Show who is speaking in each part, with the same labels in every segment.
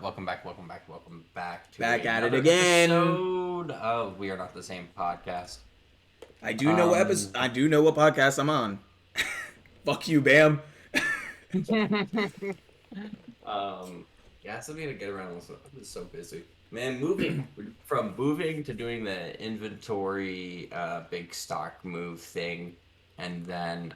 Speaker 1: Welcome back to
Speaker 2: Back at it
Speaker 1: another
Speaker 2: again.
Speaker 1: episode of We Are Not the Same Podcast.
Speaker 2: I do know what podcast I'm on. Fuck you, Bam.
Speaker 1: Yeah, something to get around. I've been so busy, man. Moving to doing the inventory, big stock move thing, and then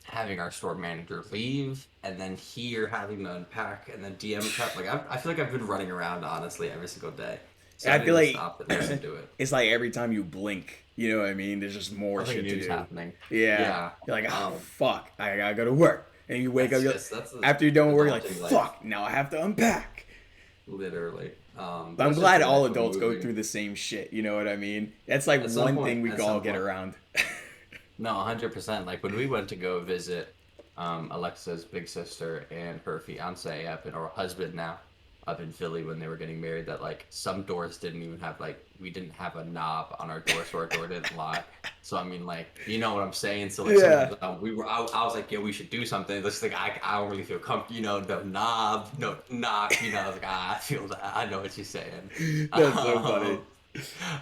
Speaker 1: having our store manager leave, and then here having to unpack, and then DM prep. Like I feel like I've been running around honestly every single day, so I
Speaker 2: I
Speaker 1: need
Speaker 2: feel
Speaker 1: to
Speaker 2: like
Speaker 1: stop at least and do it.
Speaker 2: it's like every time you blink, you know what I mean? There's just more
Speaker 1: Nothing
Speaker 2: shit to
Speaker 1: new's
Speaker 2: do.
Speaker 1: happening.
Speaker 2: Yeah.
Speaker 1: Yeah.
Speaker 2: You're like, oh,
Speaker 1: Um,
Speaker 2: fuck. I gotta go to work. And you wake up,
Speaker 1: that's
Speaker 2: after you're done
Speaker 1: the
Speaker 2: with work, you're like,
Speaker 1: daunting life,
Speaker 2: fuck, now I have to unpack.
Speaker 1: literally.
Speaker 2: But
Speaker 1: But
Speaker 2: I'm
Speaker 1: it's just
Speaker 2: glad
Speaker 1: the
Speaker 2: all
Speaker 1: life of
Speaker 2: adults go
Speaker 1: moving.
Speaker 2: through the same shit, you know what I mean? That's like
Speaker 1: At some
Speaker 2: one
Speaker 1: point,
Speaker 2: thing we
Speaker 1: at
Speaker 2: can all
Speaker 1: some
Speaker 2: get
Speaker 1: point.
Speaker 2: around.
Speaker 1: No, 100%. Like when we went to go visit Alexa's big sister and her fiance or husband now up in Philly when they were getting married, that like some doors didn't even have we didn't have a knob on our door, so our door didn't lock. So I mean, like, you know what I'm saying? So like
Speaker 2: Yeah.
Speaker 1: sometimes I was like, yeah, we should do something. It's like I don't really feel comfortable, no knob, no knock, I was like, I feel that. I know what you're saying.
Speaker 2: That's so funny.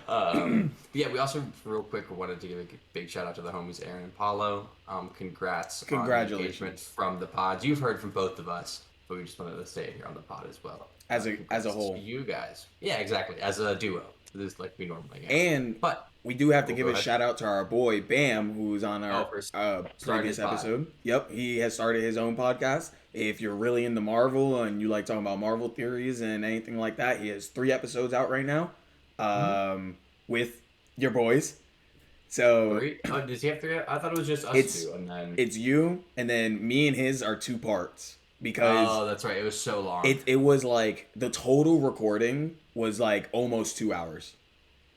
Speaker 1: Um, but yeah, we also real quick wanted to give a big shout out to the homies Aaron and Paulo. Congrats on the engagement
Speaker 2: Congratulations.
Speaker 1: from the pods. You've heard from both of us, but we just wanted to say it here on the pod as well.
Speaker 2: As a
Speaker 1: Congrats to
Speaker 2: whole.
Speaker 1: you guys. Yeah, exactly. As a duo, this is like we normally have.
Speaker 2: And
Speaker 1: But
Speaker 2: we do have to
Speaker 1: we'll
Speaker 2: give
Speaker 1: go
Speaker 2: a
Speaker 1: ahead.
Speaker 2: shout out to our boy Bam, who's on
Speaker 1: Oh,
Speaker 2: our
Speaker 1: for starting
Speaker 2: previous
Speaker 1: his pod.
Speaker 2: episode. Yep, he has started his own podcast. If you're really into Marvel and you like talking about Marvel theories and anything like that, he has 3 episodes out right now,
Speaker 1: Mhm.
Speaker 2: with your boys. So
Speaker 1: Three? Oh, does he have three? I thought it was just us
Speaker 2: it's
Speaker 1: two, and then.
Speaker 2: it's you, and then me and his are 2 parts because
Speaker 1: Oh, that's right. It was so long.
Speaker 2: it was like the total recording was like almost 2 hours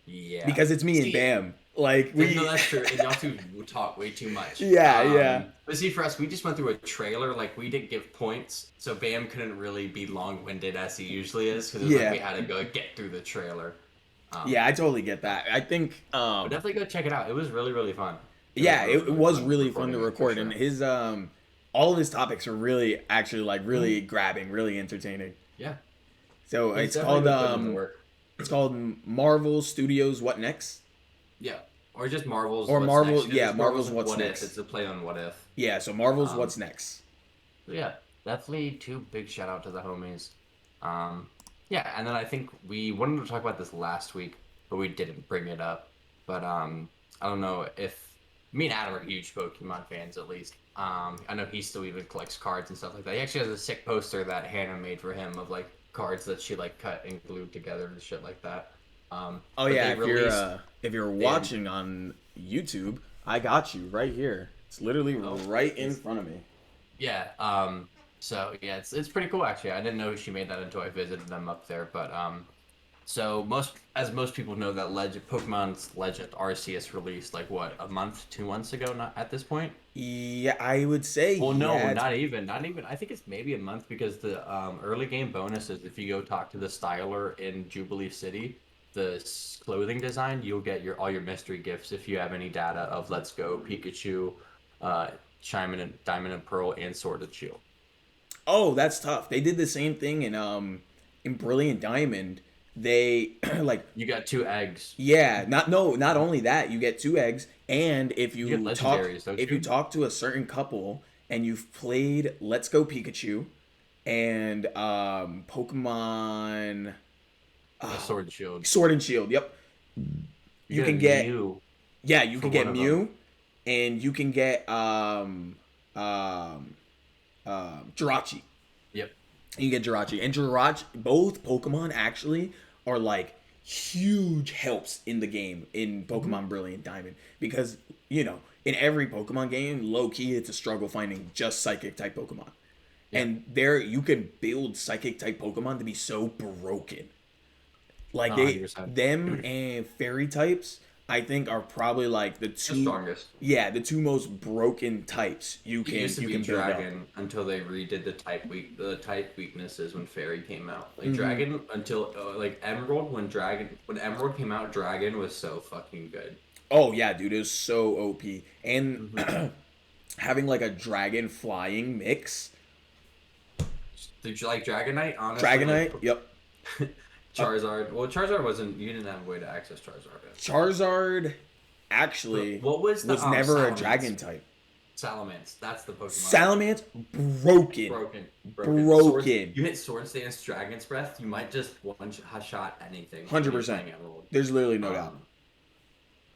Speaker 1: Yeah.
Speaker 2: because it's me and
Speaker 1: See,
Speaker 2: Bam. Like
Speaker 1: no,
Speaker 2: we,
Speaker 1: that's true. And y'all two talk way too much.
Speaker 2: yeah.
Speaker 1: But see, for us, we just went through a trailer. Like, we didn't give points, so Bam couldn't really be long-winded as he usually is, because it was like
Speaker 2: Yeah.
Speaker 1: we had to go get through the trailer.
Speaker 2: Yeah, I totally get that. I think,
Speaker 1: But definitely go check it out. It was really, really fun.
Speaker 2: yeah, it was really fun
Speaker 1: recording
Speaker 2: to
Speaker 1: it, for
Speaker 2: record,
Speaker 1: sure.
Speaker 2: and his all of his topics are really actually like really grabbing, really entertaining.
Speaker 1: Yeah.
Speaker 2: So
Speaker 1: He's
Speaker 2: it's called
Speaker 1: definitely been putting in the work.
Speaker 2: Marvel Studios What Next?
Speaker 1: Yeah. Or just Marvel's
Speaker 2: Or
Speaker 1: What's
Speaker 2: Marvel-
Speaker 1: Next. 'Cause
Speaker 2: yeah,
Speaker 1: it's
Speaker 2: Marvel's
Speaker 1: What
Speaker 2: What's
Speaker 1: If.
Speaker 2: Next.
Speaker 1: It's a play on What If.
Speaker 2: Yeah, so Marvel's
Speaker 1: Um,
Speaker 2: What's Next.
Speaker 1: So yeah, definitely two big shout out to the homies. Yeah, and then I think we wanted to talk about this last week, but we didn't bring it up. But I don't know if me and Adam are huge Pokemon fans at least. I know he still even collects cards and stuff like that. He actually has a sick poster that Hannah made for him of like cards that she like cut and glued together and shit like that.
Speaker 2: Oh
Speaker 1: But
Speaker 2: yeah,
Speaker 1: they released.
Speaker 2: if you're watching on YouTube, I got you right here. It's literally
Speaker 1: Oh,
Speaker 2: right in front of me.
Speaker 1: Yeah. So yeah, it's pretty cool actually. I didn't know she made that until I visited them up there. But so most people know that Pokemon's Legend Arceus released like what, a month, 2 months ago. Not at this point.
Speaker 2: Yeah, I would say
Speaker 1: Well, no,
Speaker 2: yeah.
Speaker 1: not even. I think it's maybe a month because the early game bonus is if you go talk to the styler in Jubilee City, the clothing design, you'll get all your mystery gifts if you have any data of Let's Go, Pikachu, uh, Diamond and Pearl, and Sword and Shield.
Speaker 2: Oh, that's tough. They did the same thing in Brilliant Diamond. They like
Speaker 1: You got 2 eggs.
Speaker 2: yeah, not only that, you get 2 eggs, and if
Speaker 1: You get
Speaker 2: you talk
Speaker 1: legendaries, don't
Speaker 2: if
Speaker 1: you?
Speaker 2: you talk to a certain couple and you've played Let's Go Pikachu and Pokemon
Speaker 1: Sword and Shield.
Speaker 2: Sword and Shield, yep. You can get
Speaker 1: Mew
Speaker 2: yeah, you
Speaker 1: for
Speaker 2: can get
Speaker 1: one of
Speaker 2: Mew and you can get Jirachi.
Speaker 1: Yep.
Speaker 2: You get Jirachi. And Jirachi, both Pokemon actually are like huge helps in the game in Pokemon Brilliant Diamond. Because, in every Pokemon game, low key, it's a struggle finding just psychic type Pokemon.
Speaker 1: Yeah.
Speaker 2: And there, you can build psychic type Pokemon to be so broken. Like,
Speaker 1: 100%.
Speaker 2: them and fairy types, I think, are probably like the
Speaker 1: The
Speaker 2: two.
Speaker 1: strongest.
Speaker 2: Yeah, the 2 most broken types you
Speaker 1: It
Speaker 2: can
Speaker 1: used to
Speaker 2: you
Speaker 1: be
Speaker 2: can build up.
Speaker 1: Dragon until they redid the type weaknesses when Fairy came out. Like
Speaker 2: Mhm.
Speaker 1: Dragon until like Emerald when Emerald came out, Dragon was so fucking good.
Speaker 2: Oh yeah, dude, it was so OP. And
Speaker 1: Hmm
Speaker 2: having like a dragon flying mix,
Speaker 1: Did you like Dragonite? Honestly, like
Speaker 2: Dragonite. Yep. Uh,
Speaker 1: Charizard. Well, Charizard wasn't. You didn't have a way to access Charizard.
Speaker 2: Charizard
Speaker 1: But
Speaker 2: actually
Speaker 1: what was the
Speaker 2: was never a
Speaker 1: Salamence?
Speaker 2: dragon type.
Speaker 1: Salamence. That's the Pokemon.
Speaker 2: Salamence broken,
Speaker 1: Broken. Swords.
Speaker 2: broken.
Speaker 1: You hit Swords Dance Dragon's Breath, you might just one shot anything when you're
Speaker 2: 100%.
Speaker 1: playing Emerald.
Speaker 2: There's literally no doubt.
Speaker 1: Um,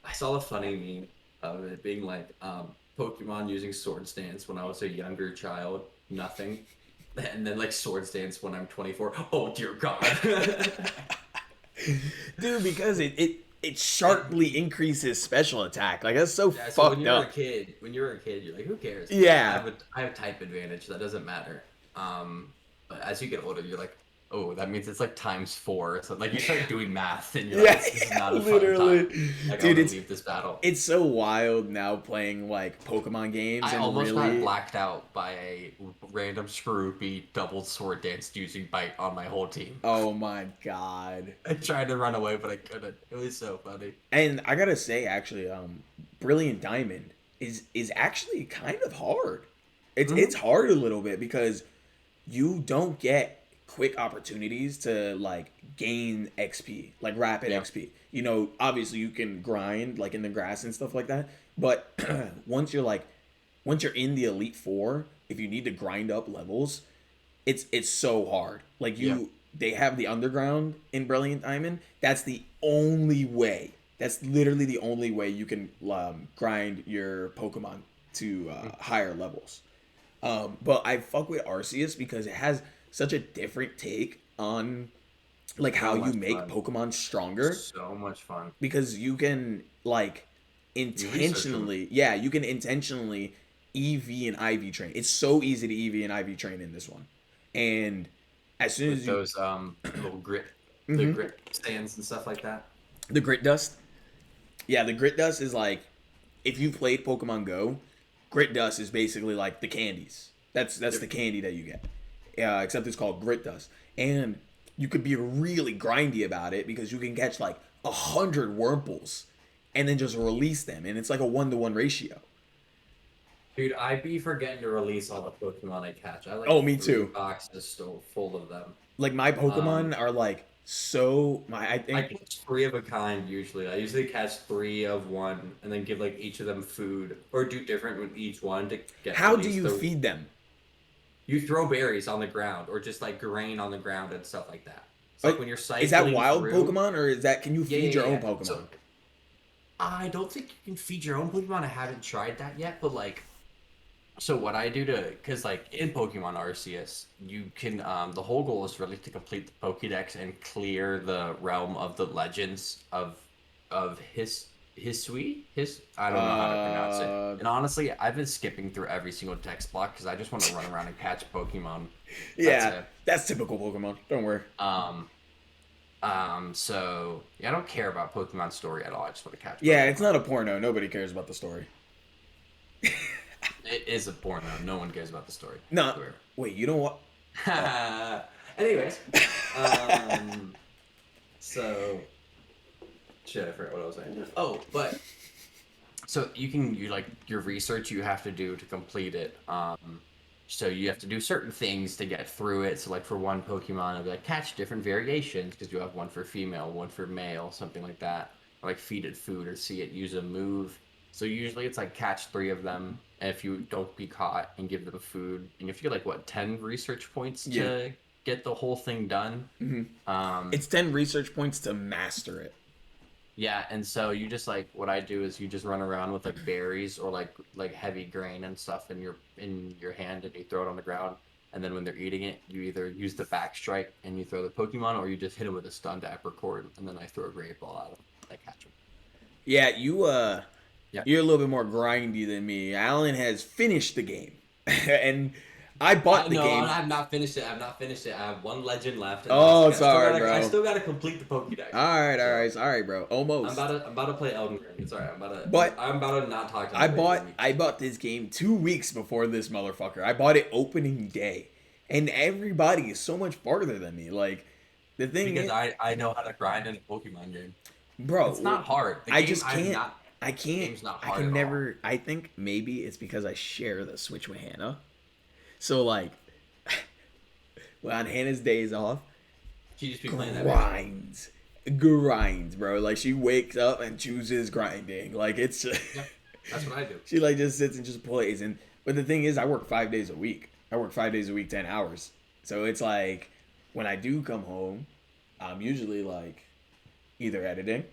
Speaker 1: I saw a funny meme of it being like Pokemon using Swords Dance when I was a younger child. Nothing. And then like Swords Dance when I'm 24. Oh dear God.
Speaker 2: Dude, because it sharply increases special attack. Like that's so
Speaker 1: Yeah, so
Speaker 2: fucked up.
Speaker 1: when you're a kid, you're like, who cares?
Speaker 2: Yeah.
Speaker 1: I have type advantage. That doesn't matter. But as you get older, you're like, oh, that means it's like times 4. So like you start doing math, and you're
Speaker 2: Yeah,
Speaker 1: like, this is not a
Speaker 2: literally.
Speaker 1: fun time. Like I
Speaker 2: Dude,
Speaker 1: want to leave this battle.
Speaker 2: it's so wild now playing like Pokemon games
Speaker 1: I
Speaker 2: and
Speaker 1: almost
Speaker 2: really
Speaker 1: got blacked out by a random Scroopy double sword dance using bite on my whole team.
Speaker 2: oh my god.
Speaker 1: I tried to run away, but I couldn't. It was so funny.
Speaker 2: And I gotta say, actually, Brilliant Diamond is actually kind of hard. It's hard a little bit because you don't get quick opportunities to like gain XP, like rapid
Speaker 1: Yeah.
Speaker 2: XP. You know, obviously you can grind like in the grass and stuff like that, but once you're in the Elite Four, if you need to grind up levels, it's so hard. Like
Speaker 1: Yeah.
Speaker 2: they have the underground in Brilliant Diamond. That's the only way. That's literally the only way you can grind your Pokemon to higher levels. But I fuck with Arceus because it has such a different take on like how
Speaker 1: So
Speaker 2: you
Speaker 1: much
Speaker 2: make
Speaker 1: fun.
Speaker 2: Pokemon stronger
Speaker 1: So much fun.
Speaker 2: because you can like
Speaker 1: You research them.
Speaker 2: you can intentionally EV and IV train. It's so easy to EV and IV train in this one. And as soon
Speaker 1: With
Speaker 2: as you
Speaker 1: those little the
Speaker 2: Mhm.
Speaker 1: grit stands and stuff like that.
Speaker 2: the Grit Dust, yeah, the Grit Dust is like if you played Pokemon Go, Grit Dust is basically like the candies. That's the candy that you get. Except it's called Grit Dust. And you could be really grindy about it because you can catch like 100 Wurmples and then just release them. And it's like a 1-to-1 ratio.
Speaker 1: Dude, I'd be forgetting to release all the Pokemon I catch. I like
Speaker 2: Oh, me
Speaker 1: 3
Speaker 2: too.
Speaker 1: boxes still full of them.
Speaker 2: Like my
Speaker 1: Um,
Speaker 2: Pokemon are like so I
Speaker 1: I
Speaker 2: think
Speaker 1: catch 3 of a kind usually. I usually catch 3 of one and then give like each of them food or do different with each one to get
Speaker 2: how do
Speaker 1: released.
Speaker 2: you feed them?
Speaker 1: You throw berries on the ground or just like grain on the ground and stuff like that. It's like
Speaker 2: Like,
Speaker 1: when you're
Speaker 2: is that
Speaker 1: cycling
Speaker 2: wild
Speaker 1: through.
Speaker 2: Pokemon or is that can you
Speaker 1: Yeah,
Speaker 2: feed
Speaker 1: yeah,
Speaker 2: your own
Speaker 1: yeah.
Speaker 2: Pokemon?
Speaker 1: So I don't think you can feed your own Pokemon. I haven't tried that yet, but like, so what I do to, because like in Pokemon Arceus, you can, the whole goal is really to complete the Pokédex and clear the realm of the legends of I don't know how to pronounce it.
Speaker 2: Uh
Speaker 1: And honestly, I've been skipping through every single text block because I just want to run around and catch Pokemon. That's
Speaker 2: yeah,
Speaker 1: it.
Speaker 2: that's typical Pokemon. Don't worry.
Speaker 1: Um, so yeah, I don't care about Pokemon story at all. I just want to catch
Speaker 2: Yeah, it's
Speaker 1: Pokemon.
Speaker 2: not a porno. Nobody cares about the story.
Speaker 1: It is a porno. No one cares about the story.
Speaker 2: No,
Speaker 1: Swear.
Speaker 2: wait, you know what?
Speaker 1: Anyways, um, so shit, I forgot what I was saying. Oh, but so you like your research you have to do to complete it. So you have to do certain things to get through it. So like for one Pokemon, it'll be like catch different variations because you have one for female, one for male, something like that. Or like feed it food or see it use a move. So usually it's like catch 3 of them. And if you don't be caught and give them food, and if you get like what 10 research points
Speaker 2: Yeah.
Speaker 1: to get the whole thing done.
Speaker 2: Mhm.
Speaker 1: Um,
Speaker 2: It's 10 research points to master it.
Speaker 1: yeah, and so you just like what I do is you just run around with like berries or like heavy grain and stuff in your hand and you throw it on the ground. And then when they're eating it, you either use the back strike and you throw the Pokemon, or you just hit them with a stunned apricord, and then I throw a great ball at them. I catch them.
Speaker 2: Yeah,
Speaker 1: Yeah.
Speaker 2: you're a little bit more grindy than me. Alan has finished the game, and I bought the
Speaker 1: No,
Speaker 2: game.
Speaker 1: I have not finished it. I have not finished it. I have one legend left. And
Speaker 2: Oh,
Speaker 1: I still
Speaker 2: sorry,
Speaker 1: gotta,
Speaker 2: bro.
Speaker 1: I still gotta complete the Pokédex.
Speaker 2: All right, bro. Almost.
Speaker 1: I'm about to play Elden Ring. It's alright.
Speaker 2: But
Speaker 1: I'm about to not talk to
Speaker 2: I
Speaker 1: anybody for a week.
Speaker 2: bought this game 2 weeks before this motherfucker. I bought it opening day, and everybody is so much farther than me. Like the thing
Speaker 1: Because
Speaker 2: is,
Speaker 1: I know how to grind in a Pokemon game.
Speaker 2: bro,
Speaker 1: It's not hard. The
Speaker 2: I
Speaker 1: game,
Speaker 2: just
Speaker 1: I'm
Speaker 2: can't.
Speaker 1: not.
Speaker 2: I can't.
Speaker 1: game's not
Speaker 2: I
Speaker 1: hard
Speaker 2: can
Speaker 1: at all.
Speaker 2: never. I think maybe it's because I share the Switch with Hannah. So like, Well, on Hannah's days off,
Speaker 1: She just be playing that video.
Speaker 2: grinds, bro. Like she wakes up and chooses grinding. Like it's
Speaker 1: Yeah, that's what I do.
Speaker 2: she like just sits and just plays. And but the thing is, I work 5 days a week. I work 5 days a week, 10 hours. So it's like when I do come home, I'm usually like either editing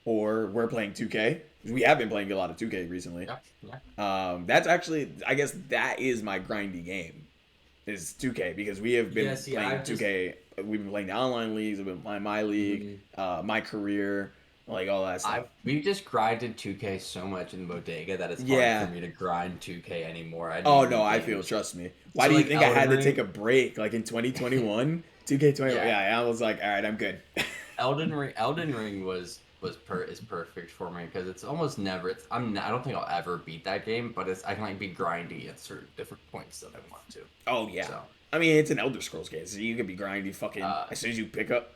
Speaker 2: or we're playing 2K. We have been playing a lot of 2K recently.
Speaker 1: Yeah, yeah.
Speaker 2: That's actually, I guess that is my grindy game, is 2K, because we have been
Speaker 1: Yeah, see,
Speaker 2: playing
Speaker 1: I've just
Speaker 2: 2K. We've been playing the online leagues. We've been playing my league,
Speaker 1: mhm.
Speaker 2: my career, like all that stuff.
Speaker 1: I we've just grinded 2K so much in Bodega that it's hard for
Speaker 2: Yeah.
Speaker 1: me to grind 2K anymore. I
Speaker 2: Oh
Speaker 1: need
Speaker 2: no,
Speaker 1: new
Speaker 2: I feel.
Speaker 1: games.
Speaker 2: Trust me. Why
Speaker 1: So
Speaker 2: do you
Speaker 1: like
Speaker 2: think I
Speaker 1: Elden
Speaker 2: had to take
Speaker 1: Ring,
Speaker 2: a break? Like in 2021, 2K21.
Speaker 1: yeah,
Speaker 2: Yeah, I was like, all right, I'm good.
Speaker 1: Elden Ring is perfect for me because it's almost never. I don't think I'll ever beat that game, but it's I can like be grindy at certain different points that I want to.
Speaker 2: Oh yeah.
Speaker 1: So
Speaker 2: I mean, it's an Elder Scrolls game, so you could be grinding fucking
Speaker 1: uh,
Speaker 2: as soon as you pick up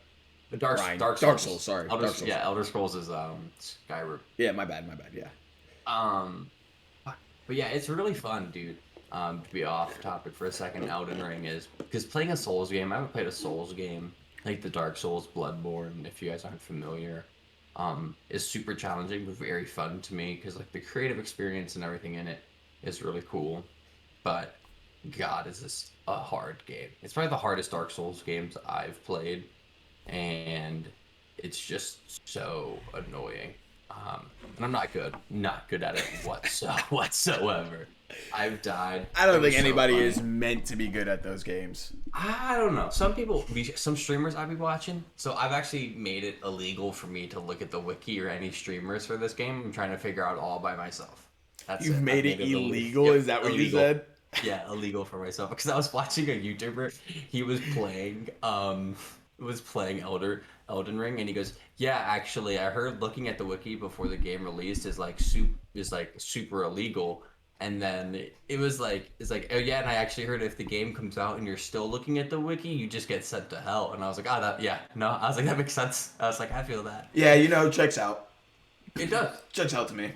Speaker 1: the
Speaker 2: grind.
Speaker 1: Dark
Speaker 2: Dark Souls,
Speaker 1: Souls,
Speaker 2: sorry, Dark Souls.
Speaker 1: yeah, Elder Scrolls is Skyrim.
Speaker 2: Yeah, my bad. Yeah.
Speaker 1: Um, but yeah, it's really fun, dude. To be off topic for a second, Elden Ring is because playing a Souls game. I haven't played a Souls game like the Dark Souls, Bloodborne. If you guys aren't familiar, is super challenging but very fun to me because like the creative experience and everything in it is really cool. But God, is this a hard game? It's probably the hardest Dark Souls games I've played, and it's just so annoying. And I'm not good at it whatsoever. I've died.
Speaker 2: I
Speaker 1: It
Speaker 2: don't
Speaker 1: was
Speaker 2: think
Speaker 1: so
Speaker 2: anybody is
Speaker 1: funny.
Speaker 2: meant to be good at those games.
Speaker 1: I don't know. Some streamers I've been watching. So I've actually made it illegal for me to look at the wiki or any streamers for this game. I'm trying to figure out all by myself. That's
Speaker 2: You've
Speaker 1: it. I've
Speaker 2: made it
Speaker 1: made it illegal.
Speaker 2: illegal?
Speaker 1: Yep,
Speaker 2: Is that what you
Speaker 1: illegal.
Speaker 2: said?
Speaker 1: Yeah, illegal for myself because I was watching a YouTuber. He was playing Elden Ring, and he goes, "Yeah, actually, I heard looking at the wiki before the game released is like super illegal." And then it was like it's like, "Oh yeah," and I actually heard if the game comes out and you're still looking at the wiki, you just get sent to hell. And I was like, "Ah, that yeah, no." I was like, "That makes sense." I was like, "I feel that."
Speaker 2: Yeah, checks out.
Speaker 1: It does.
Speaker 2: Checks out to me.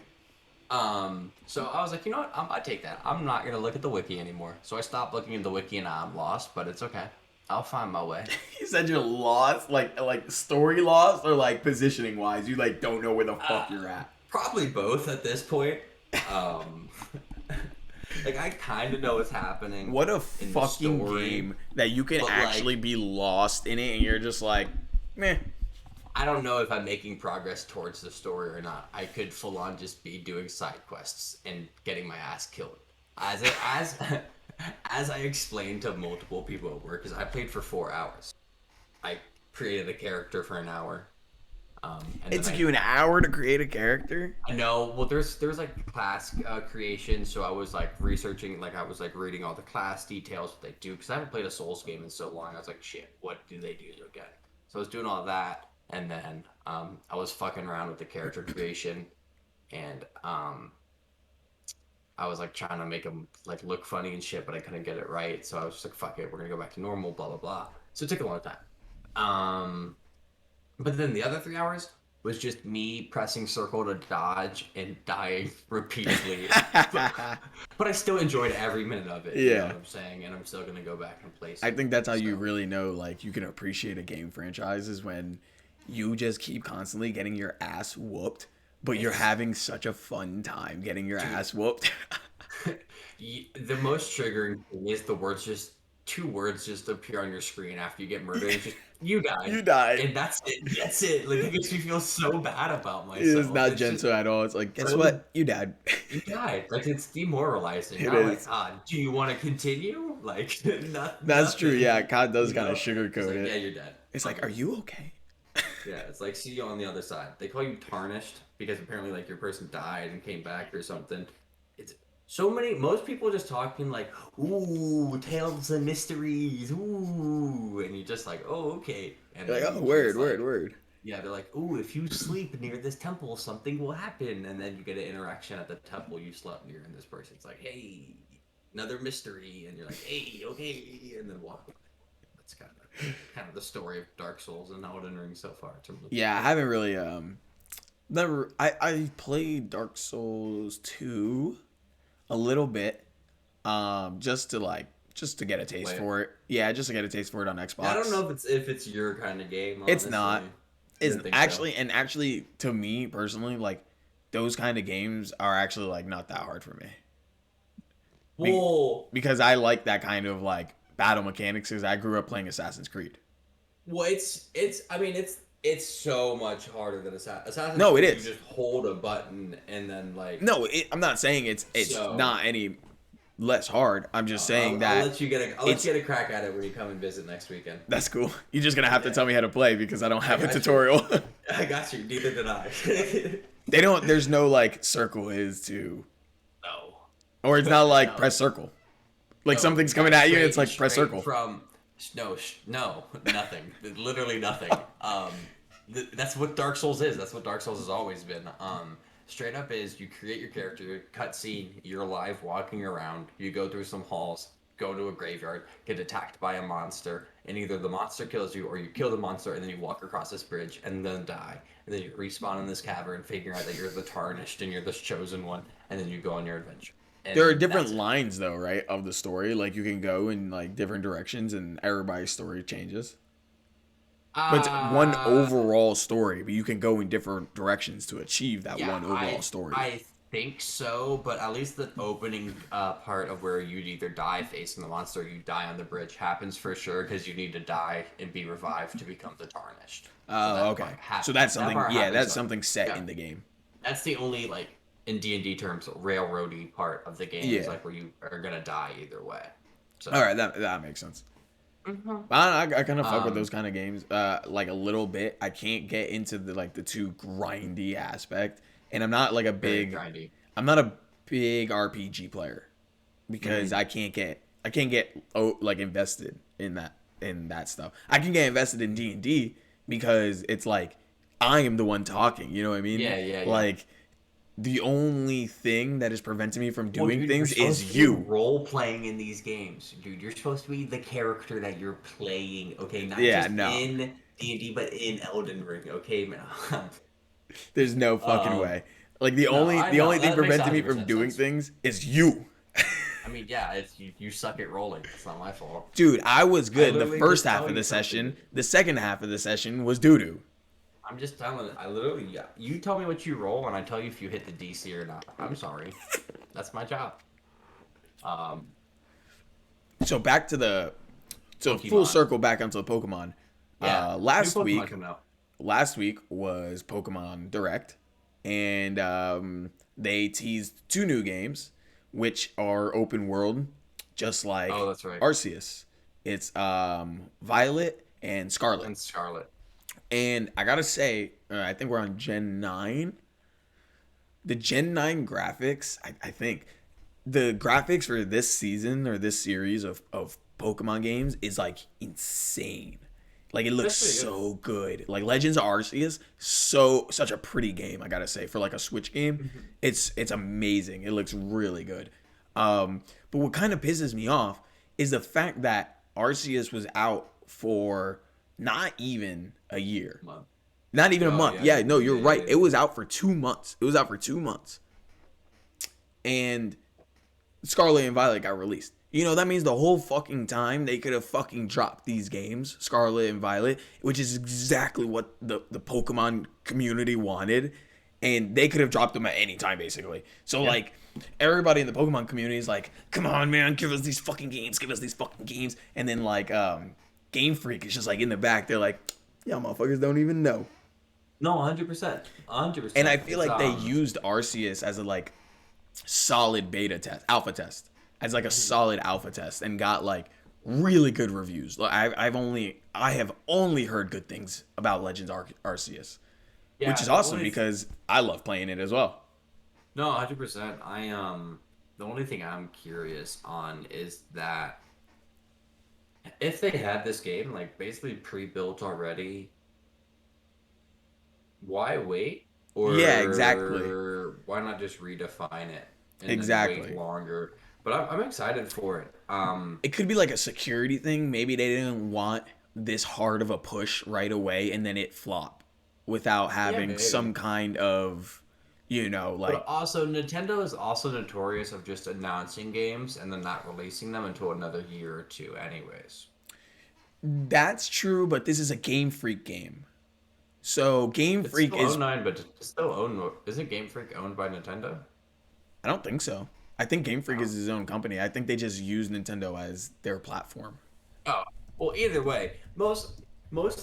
Speaker 1: So I was like, you know what? I take that. I'm not gonna look at the wiki anymore. So I stopped looking at the wiki, and I'm lost. But it's okay. I'll find my way.
Speaker 2: You said you're lost, like story lost, or like positioning wise. You like don't know where the
Speaker 1: Uh,
Speaker 2: fuck you're at.
Speaker 1: Probably both at this point. Um, like I kind of know what's happening
Speaker 2: What a
Speaker 1: in the
Speaker 2: fucking
Speaker 1: story,
Speaker 2: game that you can
Speaker 1: but
Speaker 2: actually
Speaker 1: like
Speaker 2: be lost in it, and you're just like, meh.
Speaker 1: I don't know if I'm making progress towards the story or not. I could full on just be doing side quests and getting my ass killed. As as I explained to multiple people at work, because I played for 4 hours. I created a character for an hour, and
Speaker 2: It
Speaker 1: then
Speaker 2: took you an hour to create a character.
Speaker 1: I know. Well, there's like class creation, so I was like researching, like I was like reading all the class details, what they do, because I haven't played a Souls game in so long. I was like, shit, what do they do again? So I was doing all that, and then I was fucking around with the character creation, and I was like trying to make him like look funny and shit, but I couldn't get it right. So I was just like, fuck it, we're gonna go back to normal, blah blah blah. So it took a long time. Um, but then the other 3 hours was just me pressing circle to dodge and dying repeatedly. but, but I still enjoyed every minute of it. You know
Speaker 2: Yeah.
Speaker 1: what I'm saying? And I'm still gonna go back and play
Speaker 2: I
Speaker 1: some
Speaker 2: think
Speaker 1: more.
Speaker 2: that's how you
Speaker 1: So
Speaker 2: really know, like, you can appreciate a game franchise is when you just keep constantly getting your ass whooped, but you're
Speaker 1: it's
Speaker 2: having such a fun time getting your
Speaker 1: dude.
Speaker 2: ass whooped.
Speaker 1: The most triggering thing is the words just two words just appear on your screen after you get murdered. It's just you died,
Speaker 2: You died.
Speaker 1: and that's it. That's it. Like it makes me feel so bad about
Speaker 2: It is
Speaker 1: myself.
Speaker 2: not
Speaker 1: It's just
Speaker 2: gentle at all. It's like, guess
Speaker 1: so
Speaker 2: what? You died.
Speaker 1: you died. Like it's demoralizing.
Speaker 2: It
Speaker 1: Not like,
Speaker 2: is.
Speaker 1: do you want to continue? Like
Speaker 2: That's true.
Speaker 1: nothing.
Speaker 2: Yeah, COD does
Speaker 1: You
Speaker 2: kind of
Speaker 1: know? It's
Speaker 2: sugarcoat
Speaker 1: like, yeah,
Speaker 2: it.
Speaker 1: you're dead.
Speaker 2: It's like,
Speaker 1: Okay.
Speaker 2: are you okay?
Speaker 1: Yeah, it's like see you on the other side. They call you tarnished because apparently like your person died and came back or something. It's so many. Most people just talking like, "Ooh, tales and mysteries." Ooh, and you're just like, "Oh, okay." And
Speaker 2: You're
Speaker 1: then
Speaker 2: like, oh,
Speaker 1: usually
Speaker 2: word,
Speaker 1: it's
Speaker 2: word,
Speaker 1: like,
Speaker 2: word.
Speaker 1: yeah, they're like, "Ooh, if you sleep near this temple, something will happen." And then you get an interaction at the temple you slept near, and this person's like, "Hey, another mystery," and you're like, "Hey, okay," and then walk away. That's kind of the story of Dark Souls and Elden Ring so far. It's really
Speaker 2: Yeah, I
Speaker 1: cool.
Speaker 2: haven't really, never, I played Dark Souls 2 a little bit, just just to get a taste
Speaker 1: Play it.
Speaker 2: for it. Yeah, just to get a taste for it on
Speaker 1: Yeah, I don't
Speaker 2: Xbox.
Speaker 1: know if it's your kind of game,
Speaker 2: It's
Speaker 1: honestly.
Speaker 2: not.
Speaker 1: I
Speaker 2: It's
Speaker 1: didn't think so.
Speaker 2: actually to me personally, like those kind of games are actually like not that hard for me. Be-
Speaker 1: Well,
Speaker 2: because I like that kind of like battle mechanics because I grew up playing Assassin's Creed.
Speaker 1: it's I mean it's so much harder than Assassin's
Speaker 2: No, it
Speaker 1: Creed. You
Speaker 2: is.
Speaker 1: just hold a button and then
Speaker 2: No, I'm not saying it's
Speaker 1: so.
Speaker 2: not any less hard. I'm just saying
Speaker 1: I'll
Speaker 2: that
Speaker 1: let you get
Speaker 2: it's
Speaker 1: a crack at it when you come and visit next weekend.
Speaker 2: that's cool. You're just gonna have to
Speaker 1: Yeah,
Speaker 2: tell me how to play because I don't
Speaker 1: I
Speaker 2: have a
Speaker 1: got you.
Speaker 2: tutorial.
Speaker 1: I got you. Neither did I.
Speaker 2: They don't. There's no like circle is to,
Speaker 1: No,
Speaker 2: or it's not like
Speaker 1: no,
Speaker 2: press circle. Like
Speaker 1: no.
Speaker 2: something's coming at you, and it's like press
Speaker 1: Straight
Speaker 2: circle.
Speaker 1: from no, no, nothing. Literally nothing. That's what Dark Souls is. That's what Dark Souls has always been. Straight up is you create your character, cutscene, you're alive, walking around, you go through some halls, go to a graveyard, get attacked by a monster, and either the monster kills you or you kill the monster and then you walk across this bridge and then die. And then you respawn in this cavern, figuring out that you're the tarnished and you're the chosen one, and then you go on your adventure.
Speaker 2: There are
Speaker 1: And
Speaker 2: different
Speaker 1: that's it.
Speaker 2: lines though, right, of the story. Like you can go in like different directions, and everybody's story changes. But it's one
Speaker 1: Uh
Speaker 2: overall story, but you can go in different directions to achieve that
Speaker 1: Yeah,
Speaker 2: one overall story.
Speaker 1: I think so, but at least the opening part of where you'd either die facing the monster, or you die on the bridge happens for sure because you need to die and be revived to become the tarnished. So
Speaker 2: Oh,
Speaker 1: that
Speaker 2: okay.
Speaker 1: part
Speaker 2: So
Speaker 1: happens.
Speaker 2: that's
Speaker 1: That
Speaker 2: something.
Speaker 1: part
Speaker 2: Yeah,
Speaker 1: happens
Speaker 2: that's
Speaker 1: though.
Speaker 2: something set
Speaker 1: Yeah,
Speaker 2: in the game.
Speaker 1: that's the only like in D&D terms railroady part of the game is
Speaker 2: Yeah.
Speaker 1: like where you are gonna die either way.
Speaker 2: All
Speaker 1: So.
Speaker 2: right, that makes sense.
Speaker 1: Mhm.
Speaker 2: I kind of fuck with
Speaker 1: Um.
Speaker 2: those kind of games, like a little bit. I can't get into the like the too grindy aspect, and
Speaker 1: Very grindy.
Speaker 2: I'm not a big RPG player because
Speaker 1: Hmm.
Speaker 2: I can't get like invested in that stuff. I can get invested in D&D because it's like I am the one talking. You know what I mean?
Speaker 1: Yeah, yeah, yeah.
Speaker 2: Like the only thing that is preventing me from
Speaker 1: Well,
Speaker 2: doing
Speaker 1: dude, you're
Speaker 2: things
Speaker 1: supposed
Speaker 2: is
Speaker 1: to be
Speaker 2: you.
Speaker 1: role playing in these games, dude. You're supposed to be the character that you're playing, okay? Not
Speaker 2: Yeah,
Speaker 1: just
Speaker 2: no.
Speaker 1: in D&D, but in Elden Ring, okay, man.
Speaker 2: There's no fucking
Speaker 1: um,
Speaker 2: way. Like
Speaker 1: no, I
Speaker 2: the
Speaker 1: know
Speaker 2: only thing
Speaker 1: that makes
Speaker 2: preventing me from
Speaker 1: 100%
Speaker 2: doing
Speaker 1: sense.
Speaker 2: things is you.
Speaker 1: I mean, yeah, it's you suck at rolling. It's not my fault.
Speaker 2: Dude, I was
Speaker 1: I
Speaker 2: good the
Speaker 1: literally
Speaker 2: first
Speaker 1: just
Speaker 2: half
Speaker 1: tell
Speaker 2: of
Speaker 1: you
Speaker 2: the
Speaker 1: something.
Speaker 2: session. The second half of the session was doo doo.
Speaker 1: I'm just telling. I literally, yeah. You tell me what you roll, and I tell you if you hit the DC or not. I'm sorry. That's my job. Um,
Speaker 2: So back to the full
Speaker 1: Pokemon.
Speaker 2: circle back onto the Pokemon.
Speaker 1: Yeah, new Pokemon coming out.
Speaker 2: Last week was Pokemon Direct, and they teased two new games, which are open world, just
Speaker 1: Oh,
Speaker 2: like
Speaker 1: that's right.
Speaker 2: Arceus. It's Violet and Scarlet.
Speaker 1: And Scarlet.
Speaker 2: And I gotta say, I think we're on Gen 9. The Gen 9 graphics, I think, the graphics for this season or this series of Pokemon games is like insane. Like it looks
Speaker 1: That's pretty good.
Speaker 2: so good. Like Legends of Arceus, such a pretty game, I gotta say. For like a Switch game,
Speaker 1: Mhm.
Speaker 2: it's amazing. It looks really good. But what kind of pisses me off is the fact that Arceus was out for not even a year.
Speaker 1: Month.
Speaker 2: Not even a
Speaker 1: Oh
Speaker 2: month.
Speaker 1: yeah,
Speaker 2: Yeah, no, you're right.
Speaker 1: yeah.
Speaker 2: It was out for 2 months. It was out for 2 months. And Scarlet and Violet got released. You know, that means the whole fucking time they could have fucking dropped these games, Scarlet and Violet, which is exactly what the Pokemon community wanted. And they could have dropped them at any time, basically. So,
Speaker 1: Yeah.
Speaker 2: like, everybody in the Pokemon community is like, come on, man, give us these fucking games, give us these fucking games. And then, like, Game Freak is just like in the back, they're like, y'all motherfuckers don't even know.
Speaker 1: No, 100%.
Speaker 2: And I
Speaker 1: 100%.
Speaker 2: feel
Speaker 1: It's
Speaker 2: like they used Arceus as a like solid beta test, alpha test, as like a
Speaker 1: mhm.
Speaker 2: solid alpha test, and got like really good reviews. Like I have only heard good things about Arceus, which
Speaker 1: Yeah,
Speaker 2: is
Speaker 1: the
Speaker 2: awesome
Speaker 1: only
Speaker 2: because I love playing it as well.
Speaker 1: no, 100%. The only thing I'm curious on is that if they had this game like basically pre-built already, why wait?
Speaker 2: Yeah, exactly,
Speaker 1: Or why not just redefine it and then wait
Speaker 2: exactly.
Speaker 1: longer? But I'm excited for it.
Speaker 2: It could be like a security thing. Maybe they didn't want this hard of a push right away, and then it flop without
Speaker 1: Yeah,
Speaker 2: having
Speaker 1: maybe.
Speaker 2: some kind of You know,
Speaker 1: But
Speaker 2: like
Speaker 1: also, Nintendo is also notorious of just announcing games and then not releasing them until another year or two, anyways.
Speaker 2: that's true, but this is a Game Freak game. So Game
Speaker 1: It's
Speaker 2: Freak
Speaker 1: still
Speaker 2: is
Speaker 1: owned nine, but it's still owned. Isn't Game Freak owned by Nintendo?
Speaker 2: I don't think so. I think Game Freak is
Speaker 1: Oh.
Speaker 2: his own company. I think they just use Nintendo as their platform.
Speaker 1: Oh. Well, either way, most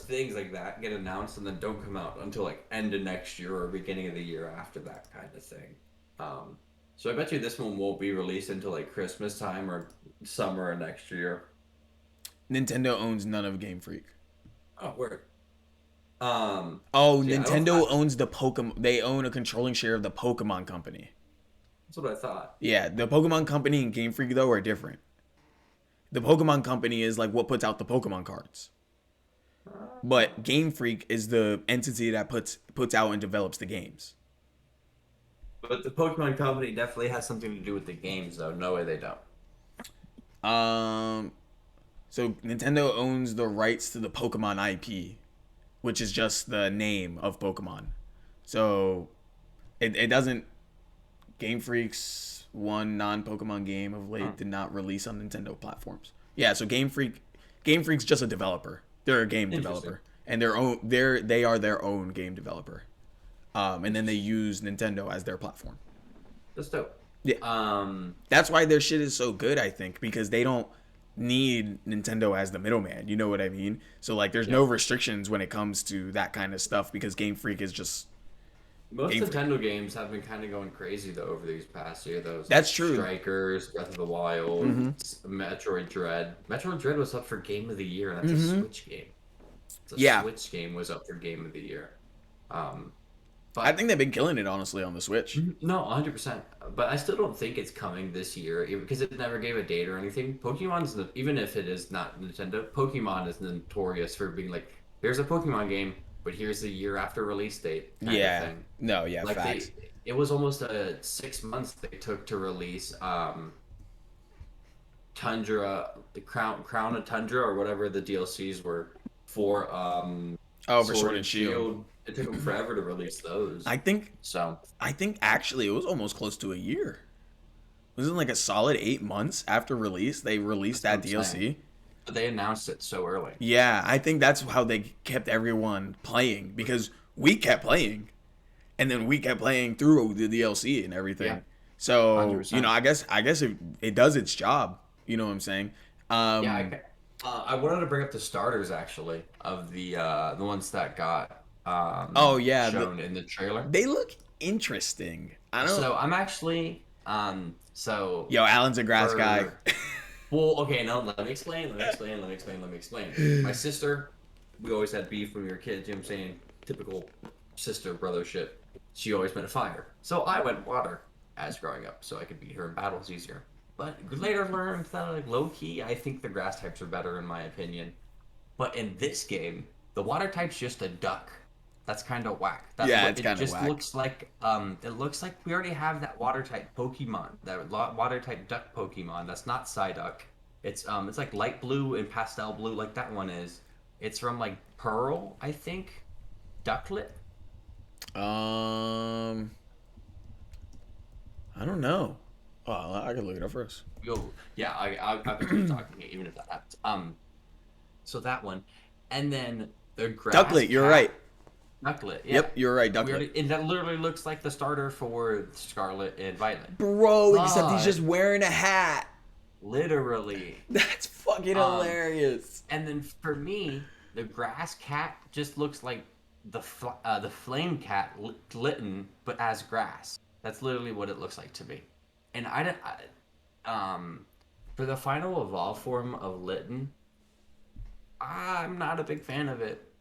Speaker 1: things like that get announced and then don't come out until like end of next year or beginning of the year after that kind of thing. Um, so I bet you this one won't be released until like Christmas time or summer of next year.
Speaker 2: Nintendo owns none of Game Freak.
Speaker 1: Oh, word.
Speaker 2: Oh,
Speaker 1: So yeah, I don't. I,
Speaker 2: Nintendo owns the Pokemon. They own a controlling share of the Pokemon Company.
Speaker 1: that's what I thought.
Speaker 2: Yeah, the Pokemon Company and Game Freak though are different. The Pokemon Company is like what puts out the Pokemon cards, but Game Freak is the entity that puts out and develops the games.
Speaker 1: But the Pokemon Company definitely has something to do with the games, though. No way they don't.
Speaker 2: Um, so Nintendo owns the rights to the Pokemon IP, which is just the name of Pokemon. So it doesn't. Game Freak's one non-Pokemon game of
Speaker 1: Huh.
Speaker 2: late did not release on Nintendo platforms. Yeah, so Game Freak's just a developer. They're a game
Speaker 1: Interesting.
Speaker 2: developer, and they are their own game developer. And then they
Speaker 1: Interesting.
Speaker 2: use Nintendo as their platform.
Speaker 1: That's dope.
Speaker 2: Yeah,
Speaker 1: Um,
Speaker 2: that's why their shit is so good. I think because they don't need Nintendo as the middleman. You know what I mean? So like, there's
Speaker 1: yeah.
Speaker 2: no restrictions when it comes to that kind of stuff because Game Freak is just
Speaker 1: Most
Speaker 2: Game Freak.
Speaker 1: Nintendo games have been kind of going crazy though over these past year. Those like
Speaker 2: That's true.
Speaker 1: Strikers, Breath of the Wild,
Speaker 2: Mm-hmm.
Speaker 1: Metroid Dread. Metroid Dread was up for Game of the Year, and that's a
Speaker 2: Mm-hmm.
Speaker 1: Switch game. It's a
Speaker 2: Yeah,
Speaker 1: Switch game was up for Game of the Year. Um,
Speaker 2: I
Speaker 1: but
Speaker 2: think they've been killing it honestly on the Switch.
Speaker 1: no, 100%. But I still don't think it's coming this year because it never gave a date or anything. Even if it is not Nintendo, Pokemon is notorious for being like, here's a Pokemon game, but here's the year after release date kind of
Speaker 2: Yeah.
Speaker 1: thing.
Speaker 2: No, yeah,
Speaker 1: Like
Speaker 2: facts.
Speaker 1: it was almost 6 months they took to release Tundra, the Crown of Tundra or whatever the DLCs were for
Speaker 2: Oh, for
Speaker 1: Sword
Speaker 2: Sword
Speaker 1: and
Speaker 2: and Shield.
Speaker 1: Shield. It took them forever to release those.
Speaker 2: I think
Speaker 1: So
Speaker 2: I think actually it was almost close to a year. Wasn't it like a solid 8 months after release they released
Speaker 1: that's what
Speaker 2: that
Speaker 1: I'm saying.
Speaker 2: DLC?
Speaker 1: But they announced it so early.
Speaker 2: Yeah, I think that's how they kept everyone playing because we kept playing and then we kept playing through the DLC and
Speaker 1: Yeah,
Speaker 2: everything. So,
Speaker 1: 100%.
Speaker 2: I guess it does its job. You know what I'm saying?
Speaker 1: Yeah,
Speaker 2: Um,
Speaker 1: I wanted to bring up the starters actually of the ones that got
Speaker 2: oh yeah,
Speaker 1: shown in the trailer.
Speaker 2: they look interesting. I don't
Speaker 1: So I'm actually so
Speaker 2: Yo, Alan's a grass guy.
Speaker 1: for well, okay, no, let me explain. My sister, we always had beef when we were kids, you know what I'm saying? Typical sister brothership. She always went fire. So I went water as growing up, so I could beat her in battles easier. But later learned that like low key, I think the grass types are better in my opinion. But in this game, the water type's just a duck. That's kind of whack. That
Speaker 2: Yeah,
Speaker 1: look
Speaker 2: it's
Speaker 1: it
Speaker 2: kind of
Speaker 1: just
Speaker 2: whack.
Speaker 1: looks like it looks like we already have that water type Pokemon, that water type duck Pokemon. That's not Psyduck. It's like light blue and pastel blue like that one is. It's from like Pearl, I think. Ducklet.
Speaker 2: Um, I don't know. Oh, I can look it up first.
Speaker 1: Yo, yeah, I could keep talking even if that happens. So that one, and then the grass
Speaker 2: Ducklet, you're right.
Speaker 1: cat Ducklet. Yeah,
Speaker 2: Yep, you're right.
Speaker 1: we
Speaker 2: Ducklet.
Speaker 1: already and that literally looks like the starter for Scarlet and Violet.
Speaker 2: Bro, except he's
Speaker 1: But
Speaker 2: just wearing a hat.
Speaker 1: literally,
Speaker 2: That's fucking
Speaker 1: um,
Speaker 2: hilarious.
Speaker 1: and then for me, the grass cat just looks like the flame cat Litten, but as grass. That's literally what it looks like to me. And I don't, for the final evolve form of Litten, I'm not a big fan of it.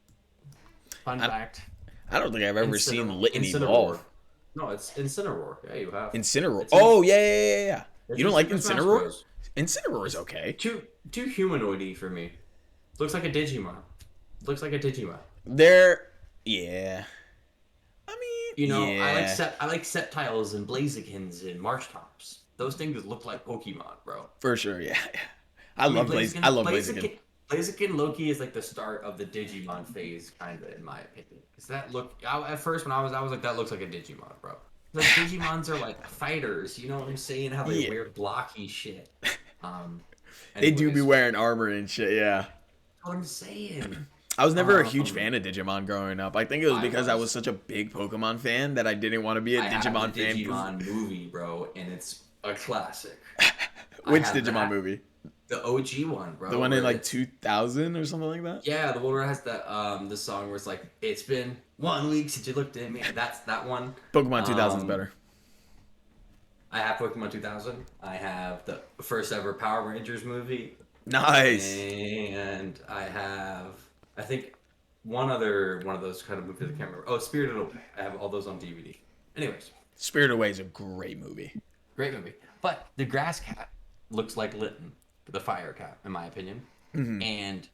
Speaker 1: Fun
Speaker 2: I,
Speaker 1: fact.
Speaker 2: I don't think I've ever seen Litten
Speaker 1: Incineroar.
Speaker 2: evolve.
Speaker 1: No, it's Incineroar. Yeah, you have.
Speaker 2: Incineroar.
Speaker 1: It's in
Speaker 2: Oh, yeah.
Speaker 1: it's
Speaker 2: You
Speaker 1: in
Speaker 2: don't like
Speaker 1: Super Smash
Speaker 2: Incineroar?
Speaker 1: Bros.
Speaker 2: Incineroar is
Speaker 1: It's
Speaker 2: okay.
Speaker 1: too humanoidy for me. Looks like a Digimon. Looks like a Digimon.
Speaker 2: They're, yeah. I
Speaker 1: You
Speaker 2: mean,
Speaker 1: know,
Speaker 2: yeah.
Speaker 1: I like Sceptiles and Blazikins and Marshtops. Those things look like Pokemon, bro.
Speaker 2: For sure, yeah.
Speaker 1: I mean,
Speaker 2: I love Blaziken.
Speaker 1: Blaziken Loki is like the start of the Digimon phase, kind of, in my opinion. Cause that look, at first when I was like, that looks like a Digimon, bro. Like Digimons are like fighters, you know what I'm saying? How they
Speaker 2: Yeah,
Speaker 1: wear blocky shit. Um,
Speaker 2: they do be
Speaker 1: anyways,
Speaker 2: wearing armor and shit. Yeah.
Speaker 1: what I'm saying.
Speaker 2: I was never a huge
Speaker 1: Um,
Speaker 2: fan of Digimon growing up. I think it was
Speaker 1: I
Speaker 2: because I was
Speaker 1: was.
Speaker 2: such a big Pokemon fan that I didn't want to be a
Speaker 1: I have the
Speaker 2: Digimon fan. Because
Speaker 1: Digimon movie, bro, and it's a classic. I
Speaker 2: which
Speaker 1: have
Speaker 2: Digimon
Speaker 1: that,
Speaker 2: movie?
Speaker 1: the OG one,
Speaker 2: The
Speaker 1: bro,
Speaker 2: one in
Speaker 1: where
Speaker 2: like
Speaker 1: it's
Speaker 2: 2000 or something like that.
Speaker 1: yeah, the one where it has the song where it's like it's been 1 week since you looked at me. That's that one.
Speaker 2: Pokemon 2000 is
Speaker 1: Um,
Speaker 2: better.
Speaker 1: I have Pokemon 2000. I have the first ever Power Rangers movie,
Speaker 2: Nice.
Speaker 1: and I have I think one other one of those kind of movies I can't remember. Oh, Spirited Away. I have all those on DVD. Anyways,
Speaker 2: Spirit Away is a great movie.
Speaker 1: great movie. But the grass cat looks like Litten, the fire cat, in my opinion. And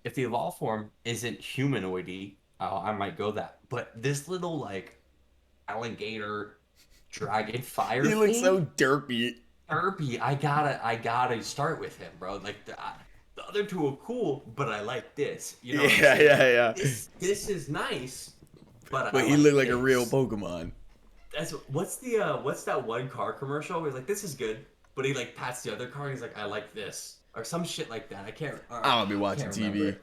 Speaker 1: if the evolved form isn't humanoidy, I might go that. But this little like alligator dragon fire
Speaker 2: He looks so
Speaker 1: thing,
Speaker 2: derpy.
Speaker 1: Kirby, I gotta start with him, bro. Like the other two are cool, but I like this. You know what I'm
Speaker 2: Yeah,
Speaker 1: saying?
Speaker 2: yeah,
Speaker 1: Like
Speaker 2: yeah.
Speaker 1: this is nice, but I
Speaker 2: But he
Speaker 1: like
Speaker 2: looked like a real
Speaker 1: this.
Speaker 2: Pokemon.
Speaker 1: That's what's that one car commercial where he's like, this is good, but he like pats the other car and he's like, I like this. Or some shit like that.
Speaker 2: I don't be
Speaker 1: I
Speaker 2: watching
Speaker 1: can't remember
Speaker 2: TV.
Speaker 1: it.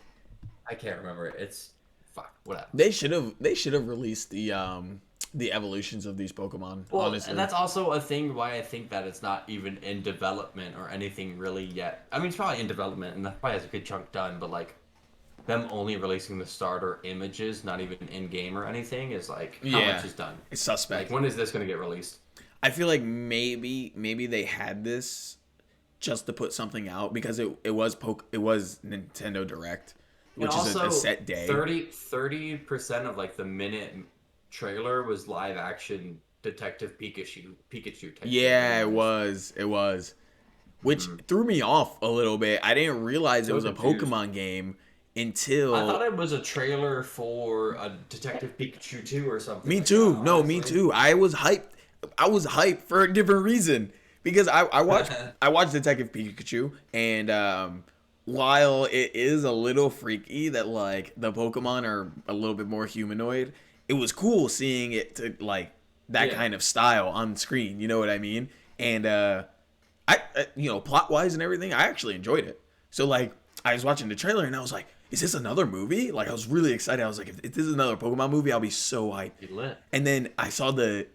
Speaker 1: I can't remember it. It's fuck, whatever.
Speaker 2: They should have released the evolutions of these Pokemon,
Speaker 1: Well, and
Speaker 2: honestly.
Speaker 1: that's also a thing why I think that it's not even in development or anything really yet. I mean, it's probably in development and that probably has a good chunk done, but like them only releasing the starter images, not even in game or anything, is like how
Speaker 2: Yeah.
Speaker 1: much is done?
Speaker 2: It's
Speaker 1: Like
Speaker 2: suspect.
Speaker 1: when is this gonna get released?
Speaker 2: I feel like maybe they had this just to put something out because it was Nintendo Direct,
Speaker 1: And
Speaker 2: which is a
Speaker 1: also
Speaker 2: set day.
Speaker 1: 30% of like the minute trailer was live action Detective Pikachu type shit. Have you
Speaker 2: Yeah, it
Speaker 1: noticed?
Speaker 2: was. It was. Which
Speaker 1: Mm.
Speaker 2: threw me off a little bit. I didn't realize it
Speaker 1: So
Speaker 2: was a
Speaker 1: confused.
Speaker 2: Pokemon game
Speaker 1: I thought
Speaker 2: until
Speaker 1: it was a trailer for a Detective Pikachu 2 or something
Speaker 2: me
Speaker 1: like that,
Speaker 2: too. No, me
Speaker 1: honestly.
Speaker 2: too. I was hyped. I was hyped for a different reason because I watched Detective Pikachu and while it is a little freaky that like the Pokemon are a little bit more humanoid, it was cool seeing it to like that
Speaker 1: Yeah.
Speaker 2: kind of style on screen. You know what I mean? And plot wise and everything, I actually enjoyed it. So like, I was watching the trailer and I was like, is this another movie? Like, I was really excited. I was like, if this is another Pokemon movie, I'll be so hyped.
Speaker 1: Be lit.
Speaker 2: And then I saw they.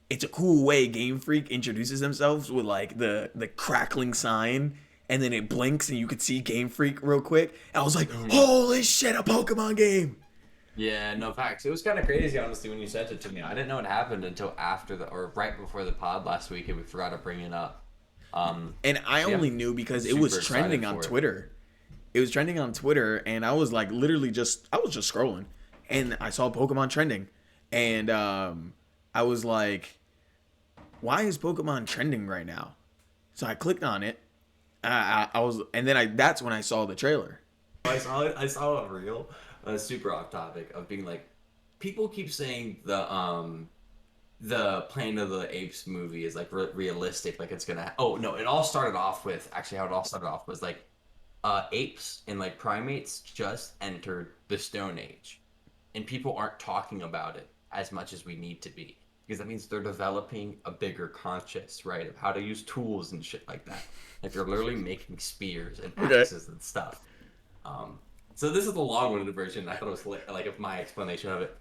Speaker 2: It's a cool way Game Freak introduces themselves with like the crackling sign, and then it blinks and you could see Game Freak real quick. And I was like,
Speaker 1: Mhm.
Speaker 2: holy shit, a Pokemon game!
Speaker 1: Yeah, no facts. It was kind of crazy, honestly, when you sent it to me. I didn't know it happened until after or right before the pod last week, and we forgot to bring it up.
Speaker 2: And I
Speaker 1: So yeah,
Speaker 2: only knew because it
Speaker 1: super
Speaker 2: was
Speaker 1: excited
Speaker 2: trending on
Speaker 1: for it.
Speaker 2: Twitter. It was trending on Twitter, and I was like, literally I was just scrolling, and I saw Pokemon trending, and I was like, why is Pokemon trending right now? So I clicked on it. I was, and then that's when I saw the trailer.
Speaker 1: I saw a reel, super off topic, of being like, people keep saying the Planet of the Apes movie is like realistic, like it's gonna. Oh no, it all started off with actually how it all started off was like, apes and like primates just entered the Stone Age, and people aren't talking about it as much as we need to be because that means they're developing a bigger conscious, right, of how to use tools and shit like that. Like they're literally making spears and
Speaker 2: Okay.
Speaker 1: axes and stuff. Um, so this is the long-winded version. I thought it was like of my explanation of it.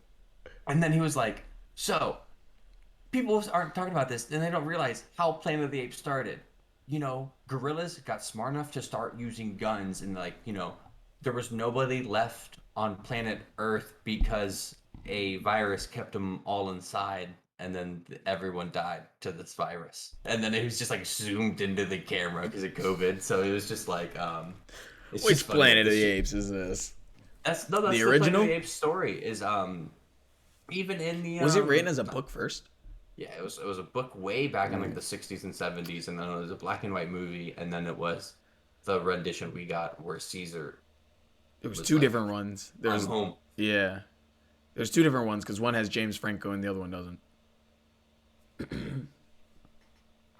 Speaker 1: And then he was like, "So people aren't talking about this, and they don't realize how Planet of the Apes started. Gorillas got smart enough to start using guns, and like, there was nobody left on planet Earth because a virus kept them all inside, and then everyone died to this virus. And then it was just like zoomed into the camera because of COVID. So it was just like, it's just
Speaker 2: Which
Speaker 1: funny that
Speaker 2: Planet of
Speaker 1: this
Speaker 2: the
Speaker 1: shit.
Speaker 2: Apes is this?
Speaker 1: That's no,
Speaker 2: The
Speaker 1: that's the Planet of the
Speaker 2: original?
Speaker 1: Apes story. Is even in the
Speaker 2: Was it written as a book first?
Speaker 1: yeah, it was a book way back in like
Speaker 2: Mm.
Speaker 1: the 60s and 70s, and then it was a black and white movie, and then it was the rendition we got where Caesar
Speaker 2: There was
Speaker 1: was
Speaker 2: two
Speaker 1: like,
Speaker 2: different ones.
Speaker 1: "I'm
Speaker 2: There's
Speaker 1: home."
Speaker 2: yeah. There's two different ones because one has James Franco and the other one doesn't.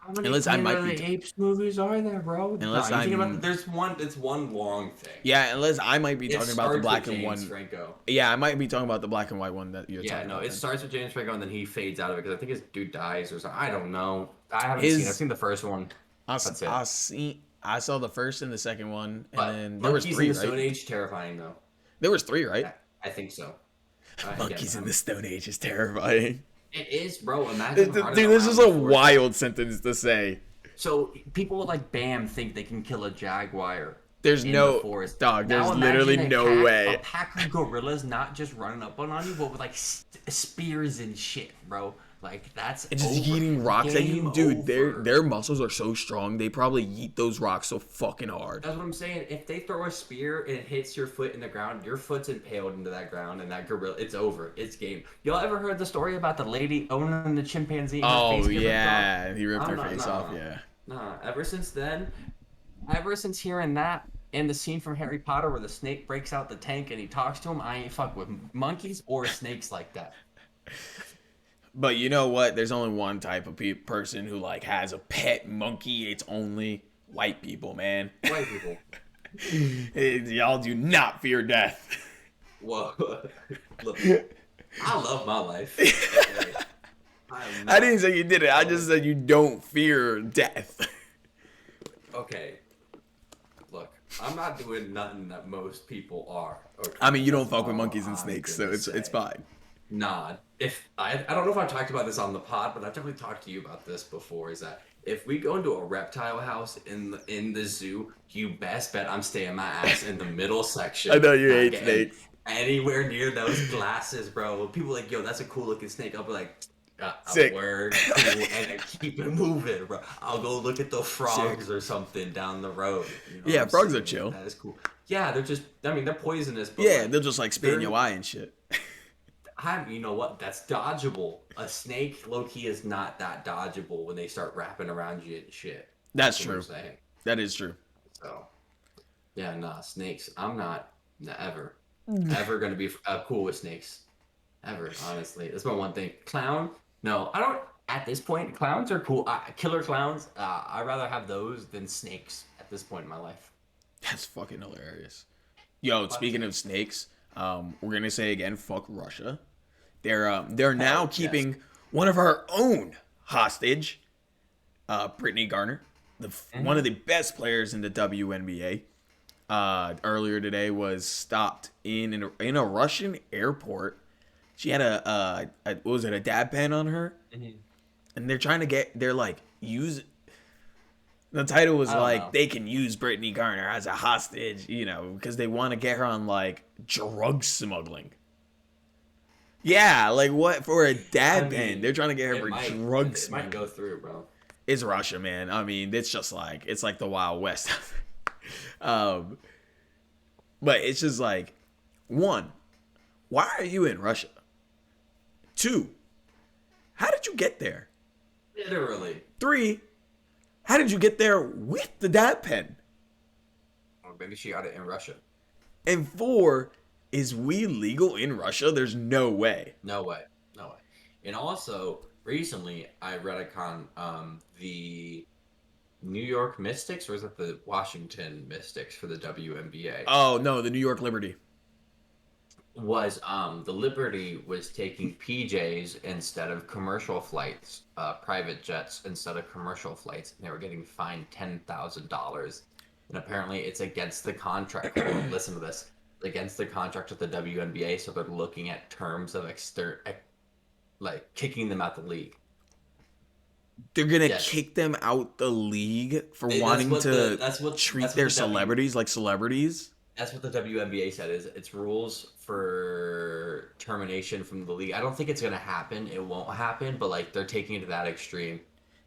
Speaker 1: How many
Speaker 2: Unless I
Speaker 1: Planet
Speaker 2: might
Speaker 1: of
Speaker 2: be,
Speaker 1: the Apes movies are there, bro? No,
Speaker 2: unless
Speaker 1: you think about
Speaker 2: I'm,
Speaker 1: there's one. It's one long thing.
Speaker 2: yeah, unless I might be
Speaker 1: It
Speaker 2: talking about the
Speaker 1: starts with
Speaker 2: black and
Speaker 1: James
Speaker 2: one.
Speaker 1: Franco.
Speaker 2: Yeah, I might be talking about the black and white one that you're
Speaker 1: Yeah,
Speaker 2: talking
Speaker 1: no,
Speaker 2: about
Speaker 1: it
Speaker 2: then.
Speaker 1: starts with James Franco and then he fades out of it because I think his dude dies or something. I don't know. I haven't seen. I've
Speaker 2: His,
Speaker 1: seen the first one. That's it.
Speaker 2: I saw the first and the second one, and
Speaker 1: But
Speaker 2: then there was
Speaker 1: Monkeys in
Speaker 2: three,
Speaker 1: the
Speaker 2: right?
Speaker 1: Stone Age, terrifying though.
Speaker 2: There was three, right?
Speaker 1: I think so. Again,
Speaker 2: Monkeys in the Stone Age is terrifying.
Speaker 1: it is, bro. Imagine
Speaker 2: Dude,
Speaker 1: running
Speaker 2: this is
Speaker 1: around
Speaker 2: a
Speaker 1: before.
Speaker 2: wild sentence to say.
Speaker 1: So people like Bam think they can kill a jaguar
Speaker 2: There's
Speaker 1: in the
Speaker 2: no
Speaker 1: forest.
Speaker 2: dog. There's
Speaker 1: Now
Speaker 2: literally
Speaker 1: imagine
Speaker 2: no
Speaker 1: a
Speaker 2: way.
Speaker 1: pack of gorillas not just running up on you, but with like spears and shit, bro. Like that's
Speaker 2: And just
Speaker 1: over.
Speaker 2: yeeting rocks at you,
Speaker 1: Game
Speaker 2: dude.
Speaker 1: over.
Speaker 2: Their muscles are so strong. They probably yeet those rocks so fucking hard.
Speaker 1: That's what I'm saying. If they throw a spear and it hits your foot in the ground, your foot's impaled into that ground, and that gorilla, it's over. It's game. Y'all ever heard the story about the lady owning the chimpanzee and her
Speaker 2: Oh
Speaker 1: face getting ripped off?
Speaker 2: yeah, he ripped
Speaker 1: I'm
Speaker 2: her
Speaker 1: not,
Speaker 2: face off. Yeah,
Speaker 1: nah. Ever since then, ever since hearing that and the scene from Harry Potter where the snake breaks out the tank and he talks to him, I ain't fuck with monkeys or snakes like that.
Speaker 2: but you know what? There's only one type of person who like has a pet monkey. It's only white people, man.
Speaker 1: White people.
Speaker 2: Y'all do not fear death.
Speaker 1: Whoa. Look, I love my life.
Speaker 2: I didn't say you did it. I just said you don't fear death.
Speaker 1: Okay. Look, I'm not doing nothing that most people are. Okay,
Speaker 2: I mean, you don't
Speaker 1: that's
Speaker 2: fuck with
Speaker 1: all
Speaker 2: monkeys and
Speaker 1: I'm
Speaker 2: snakes, so
Speaker 1: gonna
Speaker 2: it's
Speaker 1: say.
Speaker 2: fine.
Speaker 1: Nah, if I don't know if I've talked about this on the pod, but I've definitely talked to you about this before. Is that if we go into a reptile house in the zoo, you best bet I'm staying my ass in the middle section.
Speaker 2: I know you
Speaker 1: Not
Speaker 2: hate
Speaker 1: getting
Speaker 2: snakes.
Speaker 1: anywhere near those glasses, bro. People are like, yo, that's a cool looking snake. I'll be like,
Speaker 2: Sick.
Speaker 1: word, cool, and I keep it moving, bro. I'll go look at the frogs or something down the road. You know what
Speaker 2: Yeah,
Speaker 1: I'm
Speaker 2: frogs are
Speaker 1: saying?
Speaker 2: chill.
Speaker 1: That is cool. Yeah, they're just. I mean, they're poisonous, but
Speaker 2: Yeah,
Speaker 1: like,
Speaker 2: they'll just like spit in
Speaker 1: they're-
Speaker 2: your eye and shit.
Speaker 1: you know what? That's dodgeable. A snake, low key, is not that dodgeable when they start wrapping around you and shit.
Speaker 2: That's
Speaker 1: what
Speaker 2: true.
Speaker 1: I'm saying.
Speaker 2: That is true.
Speaker 1: So, yeah, nah, snakes. I'm not ever gonna be cool with snakes. Ever, honestly. That's my one thing. Clown? No, I don't. At this point, clowns are cool. Killer clowns. I'd rather have those than snakes at this point in my life.
Speaker 2: That's fucking hilarious. Yo, speaking of snakes, we're gonna say again, fuck Russia. They're now
Speaker 1: Yes.
Speaker 2: keeping one of our own hostage, Brittany Garner, one of the best players in the WNBA. Earlier today was stopped in a Russian airport. She had a what was it, a dab pen on her, and they're like use. The title was
Speaker 1: I don't
Speaker 2: like
Speaker 1: know.
Speaker 2: they can use Brittany Garner as a hostage, because they want to get her on like drug smuggling. Yeah, like what for a dab pen? They're trying to get her for drug
Speaker 1: It might
Speaker 2: smuggling.
Speaker 1: go through, bro.
Speaker 2: It's Russia, man. I mean, it's just like it's like the Wild West. um, but it's just like, one, why are you in Russia? Two, how did you get there?
Speaker 1: Literally.
Speaker 2: Three, how did you get there with the dab pen?
Speaker 1: Or maybe she got it in Russia.
Speaker 2: And four, is weed legal in Russia? There's no way.
Speaker 1: No way. No way. And also, recently, I read the New York Mystics, or is it the Washington Mystics for the WNBA?
Speaker 2: Oh no, the New York Liberty.
Speaker 1: Was the Liberty was taking PJs instead of commercial flights, private jets instead of commercial flights, and they were getting fined $10,000. And apparently, it's against the contract. Listen to this. It's against the contract with the WNBA, so they're looking at terms of like kicking them out the league.
Speaker 2: They're gonna
Speaker 1: Yes.
Speaker 2: kick them out the league for
Speaker 1: That's
Speaker 2: wanting
Speaker 1: what
Speaker 2: to treat
Speaker 1: that's what
Speaker 2: their
Speaker 1: the
Speaker 2: celebrities like celebrities.
Speaker 1: That's what the WNBA said. Is it's rules for termination from the league. I don't think it's gonna happen. It won't happen. But like they're taking it to that extreme.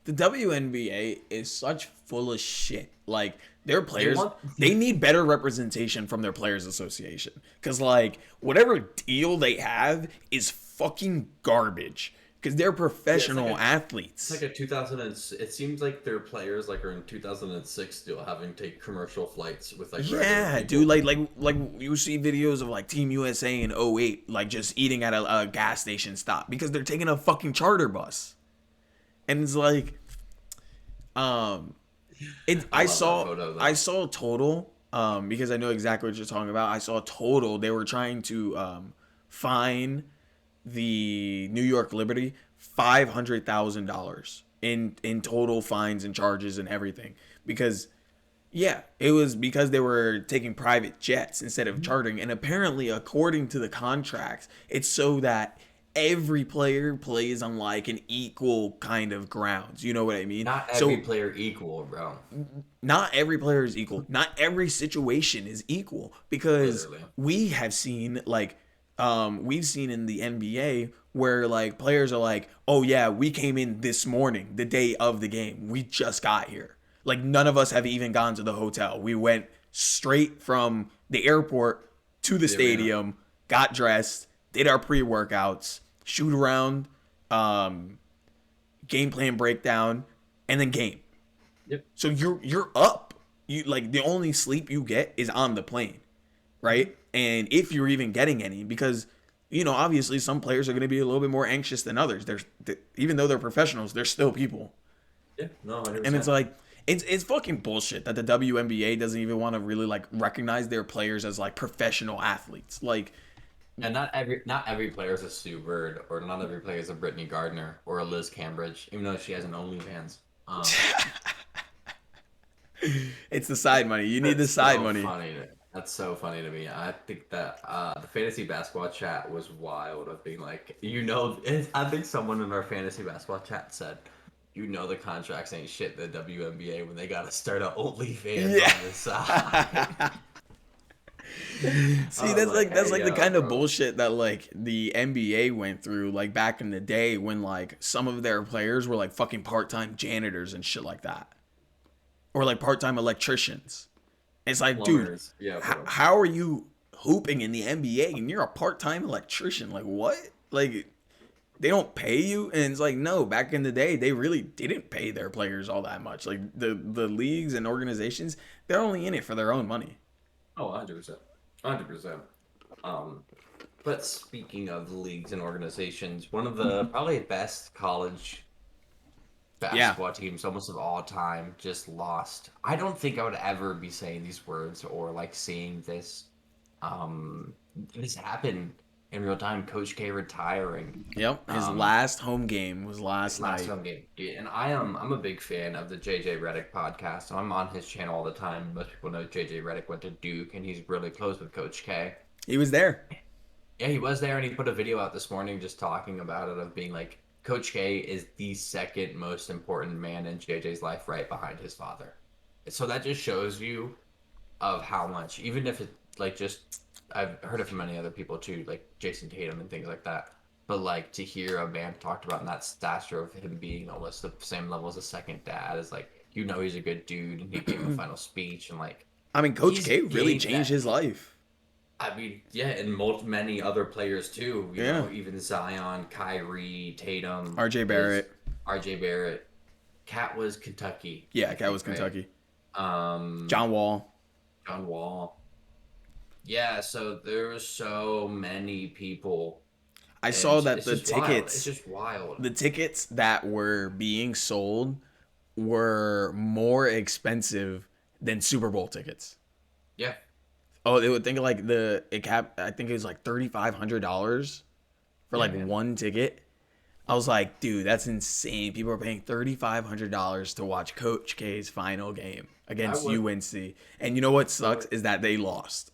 Speaker 2: The WNBA is such full of shit. Like their players,
Speaker 1: want-
Speaker 2: they need better representation from their players association. Cause like whatever deal they have is fucking garbage. Cause they're professional athletes.
Speaker 1: It's like a 2000. It seems like their players like are in 2006 still having to take commercial flights with like regular
Speaker 2: Yeah,
Speaker 1: people.
Speaker 2: dude, like you see videos of like Team USA in '08, like just eating at a gas station stop because they're taking a fucking charter bus. And it's like, Um, it
Speaker 1: I love that photo
Speaker 2: I
Speaker 1: though.
Speaker 2: saw total because I know exactly what you're talking about. I saw total they were trying to fine the New York Liberty $500,000 in total fines and charges and everything because yeah, it was because they were taking private jets instead of chartering. And apparently, according to the contracts, it's so that every player plays on like an equal kind of grounds. You know what I mean?
Speaker 1: Not every
Speaker 2: So
Speaker 1: player equal, bro.
Speaker 2: not every player is equal. Not every situation is equal because
Speaker 1: Literally.
Speaker 2: we have seen like we've seen in the NBA where like players are like, "Oh yeah, we came in this morning, the day of the game. We just got here." Like none of us have even gone to the hotel. We went straight from the airport to the
Speaker 1: The arena.
Speaker 2: stadium, got dressed, did our pre-workouts, shoot around, um game plan breakdown, and then game.
Speaker 1: Yep.
Speaker 2: So you're up. You like the only sleep you get is on the plane, right? And if you're even getting any, because obviously some players are going to be a little bit more anxious than others. Even though they're professionals, they're still people,
Speaker 1: Yeah. No,
Speaker 2: and it's
Speaker 1: 100%.
Speaker 2: like it's fucking bullshit that the WNBA doesn't even want to really like recognize their players as like professional athletes. Like,
Speaker 1: And not every player is a Sue Bird, or not every player is a Brittany Gardner or a Liz Cambridge, even though she has an OnlyFans.
Speaker 2: it's the side money. You need the
Speaker 1: That's
Speaker 2: side
Speaker 1: so
Speaker 2: money.
Speaker 1: funny. That's so funny to me. I think that the fantasy basketball chat was wild of being like, I think someone in our fantasy basketball chat said, the contracts ain't shit in the WNBA when they got to start a OnlyFans
Speaker 2: Yeah.
Speaker 1: on the side.
Speaker 2: See,
Speaker 1: I was like,
Speaker 2: that's
Speaker 1: hey,
Speaker 2: like the
Speaker 1: yo,
Speaker 2: kind of
Speaker 1: bro.
Speaker 2: bullshit that like the NBA went through like back in the day when like some of their players were like fucking part-time janitors and shit like that. Or like part-time electricians. It's like, dude,
Speaker 1: Plumbers. Yeah, bro.
Speaker 2: how are you hooping in the NBA and you're a part-time electrician? Like what? Like they don't pay you? And it's like, no, back in the day they really didn't pay their players all that much. Like the leagues and organizations, they're only in it for their own money.
Speaker 1: Oh, 100%. 100%. Um, but speaking of leagues and organizations, one of the probably best college
Speaker 2: Yeah.
Speaker 1: basketball teams almost of all time just lost. I don't think I would ever be saying these words or like seeing um this happen in real time. Coach K retiring.
Speaker 2: Yep. His
Speaker 1: Um
Speaker 2: last home game was
Speaker 1: his
Speaker 2: last
Speaker 1: last
Speaker 2: night.
Speaker 1: home game. Dude, and I'm a big fan of the JJ Redick podcast. I'm on his channel all the time. Most people know JJ Redick went to Duke and he's really close with Coach K.
Speaker 2: He was there.
Speaker 1: Yeah, he was there, and he put a video out this morning just talking about it, of being like, Coach K is the second most important man in JJ's life, right behind his father. So that just shows you of how much, even if it like just, I've heard it from many other people too, like Jason Tatum and things like that. But like to hear a man talked about in that stature of him being almost the same level as a second dad is like, he's a good dude, and he gave a final speech, and like
Speaker 2: I mean, Coach
Speaker 1: he's
Speaker 2: K really
Speaker 1: gave
Speaker 2: changed
Speaker 1: that.
Speaker 2: his life.
Speaker 1: I mean, yeah, and many other players too.
Speaker 2: Yeah.
Speaker 1: Even Zion, Kyrie, Tatum,
Speaker 2: RJ
Speaker 1: is
Speaker 2: Barrett.
Speaker 1: R.J. Barrett. Cat was Kentucky,
Speaker 2: Yeah,
Speaker 1: I
Speaker 2: Cat was
Speaker 1: think, right?
Speaker 2: Kentucky.
Speaker 1: Um,
Speaker 2: John Wall.
Speaker 1: John Wall. Yeah, so there's so many people,
Speaker 2: I
Speaker 1: and
Speaker 2: saw that
Speaker 1: it's just wild. It's just wild.
Speaker 2: the tickets that were being sold were more expensive than Super Bowl tickets.
Speaker 1: Yeah,
Speaker 2: Oh, they would think like I think it was like $3,500 for
Speaker 1: yeah,
Speaker 2: like
Speaker 1: man.
Speaker 2: one ticket. I was like, dude, that's insane. People are paying $3,500 to watch Coach K's final game
Speaker 1: I
Speaker 2: against
Speaker 1: would.
Speaker 2: UNC. And you know what
Speaker 1: I
Speaker 2: sucks
Speaker 1: would.
Speaker 2: is that they lost.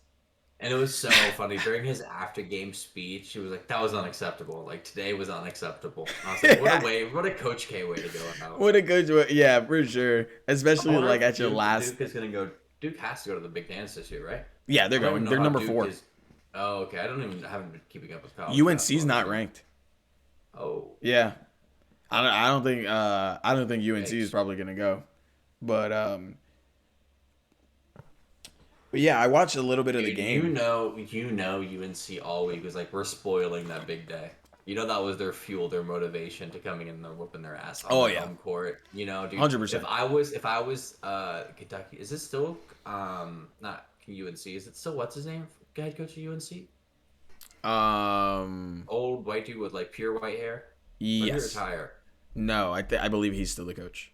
Speaker 1: And it was so funny during his after game speech. He was like, "That was unacceptable. Like today was unacceptable." And I was like,
Speaker 2: Yeah.
Speaker 1: what a Coach K way to go out."
Speaker 2: What a coach. Yeah, for sure.
Speaker 1: I
Speaker 2: Especially
Speaker 1: wonder
Speaker 2: like
Speaker 1: if
Speaker 2: at your
Speaker 1: Duke
Speaker 2: last.
Speaker 1: Duke is gonna go. Duke has to go to the Big Dance this year, right?
Speaker 2: Yeah, they're
Speaker 1: I don't even
Speaker 2: going.
Speaker 1: know
Speaker 2: They're
Speaker 1: how
Speaker 2: number
Speaker 1: Duke
Speaker 2: 4.
Speaker 1: is. Oh, okay. I haven't been keeping up with college
Speaker 2: UNC's
Speaker 1: basketball this
Speaker 2: not
Speaker 1: year.
Speaker 2: ranked.
Speaker 1: Oh,
Speaker 2: Yeah. I don't think UNC is
Speaker 1: yikes.
Speaker 2: probably gonna go. But but yeah, I watched a little bit of the
Speaker 1: Dude,
Speaker 2: game.
Speaker 1: UNC all week was like, we're spoiling that big day. That was their fuel, their motivation to coming in and whooping their ass on
Speaker 2: Oh
Speaker 1: their
Speaker 2: yeah,
Speaker 1: home court. Dude, if
Speaker 2: 100%.
Speaker 1: I was if I was Kentucky, is this still not UNC? Is it still what's his name? Head coach of UNC?
Speaker 2: Um,
Speaker 1: Old white dude with like pure white hair. When did he
Speaker 2: yes.
Speaker 1: retire?
Speaker 2: No, I believe he's still the coach.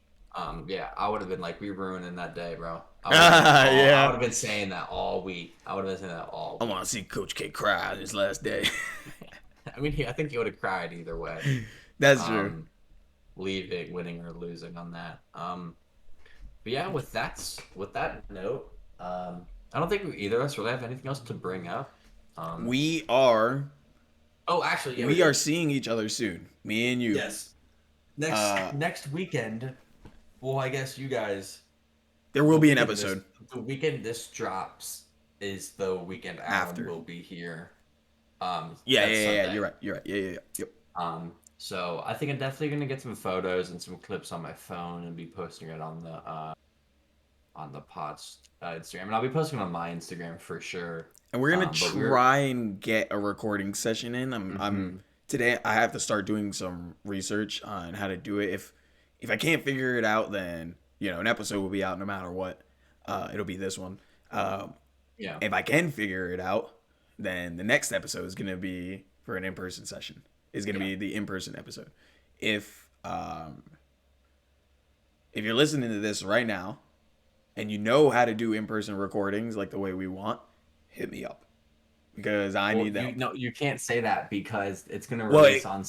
Speaker 1: Yeah, I would have been like, we ruining that day, bro. I
Speaker 2: Yeah.
Speaker 1: would have been saying that all week. I would have been saying that all
Speaker 2: I
Speaker 1: week.
Speaker 2: want to see Coach K cry on his last day.
Speaker 1: I mean, I think he would have cried either way.
Speaker 2: That's true.
Speaker 1: Um, Leaving, winning or losing on that. But yeah, with that note, I don't think either of us really have anything else to bring up. Um,
Speaker 2: We are
Speaker 1: oh, actually, yeah, we
Speaker 2: we are
Speaker 1: do.
Speaker 2: seeing each other soon. Me and you.
Speaker 1: Yes. Next
Speaker 2: Uh,
Speaker 1: next weekend. Well, I guess you guys.
Speaker 2: there will
Speaker 1: The
Speaker 2: be an
Speaker 1: weekend this
Speaker 2: episode
Speaker 1: the weekend this drops is the weekend Alan
Speaker 2: after.
Speaker 1: will be here.
Speaker 2: Yeah, yeah,
Speaker 1: That's
Speaker 2: yeah, yeah.
Speaker 1: Sunday.
Speaker 2: You're right. You're right. Yeah, yeah, yeah. Yep.
Speaker 1: So I think I'm definitely gonna get some photos and some clips on my phone and be posting it on the pod's Instagram, and I'll be posting it on my Instagram for sure.
Speaker 2: And we're gonna
Speaker 1: But we're
Speaker 2: try and get a recording session in. I'm
Speaker 1: hmm
Speaker 2: today. I have to start doing some research on how to do it. If I can't figure it out, then an episode will be out no matter what. It'll be this one. Um,
Speaker 1: yeah.
Speaker 2: if I can figure it out, then the next episode is gonna be for an in person session. Is gonna
Speaker 1: Yeah.
Speaker 2: be the in person episode. If if you're listening to this right now and you know how to do in person recordings like the way we want, hit me up because I
Speaker 1: Well,
Speaker 2: need the
Speaker 1: you
Speaker 2: help.
Speaker 1: no, you can't say that because it's gonna
Speaker 2: Well,
Speaker 1: release on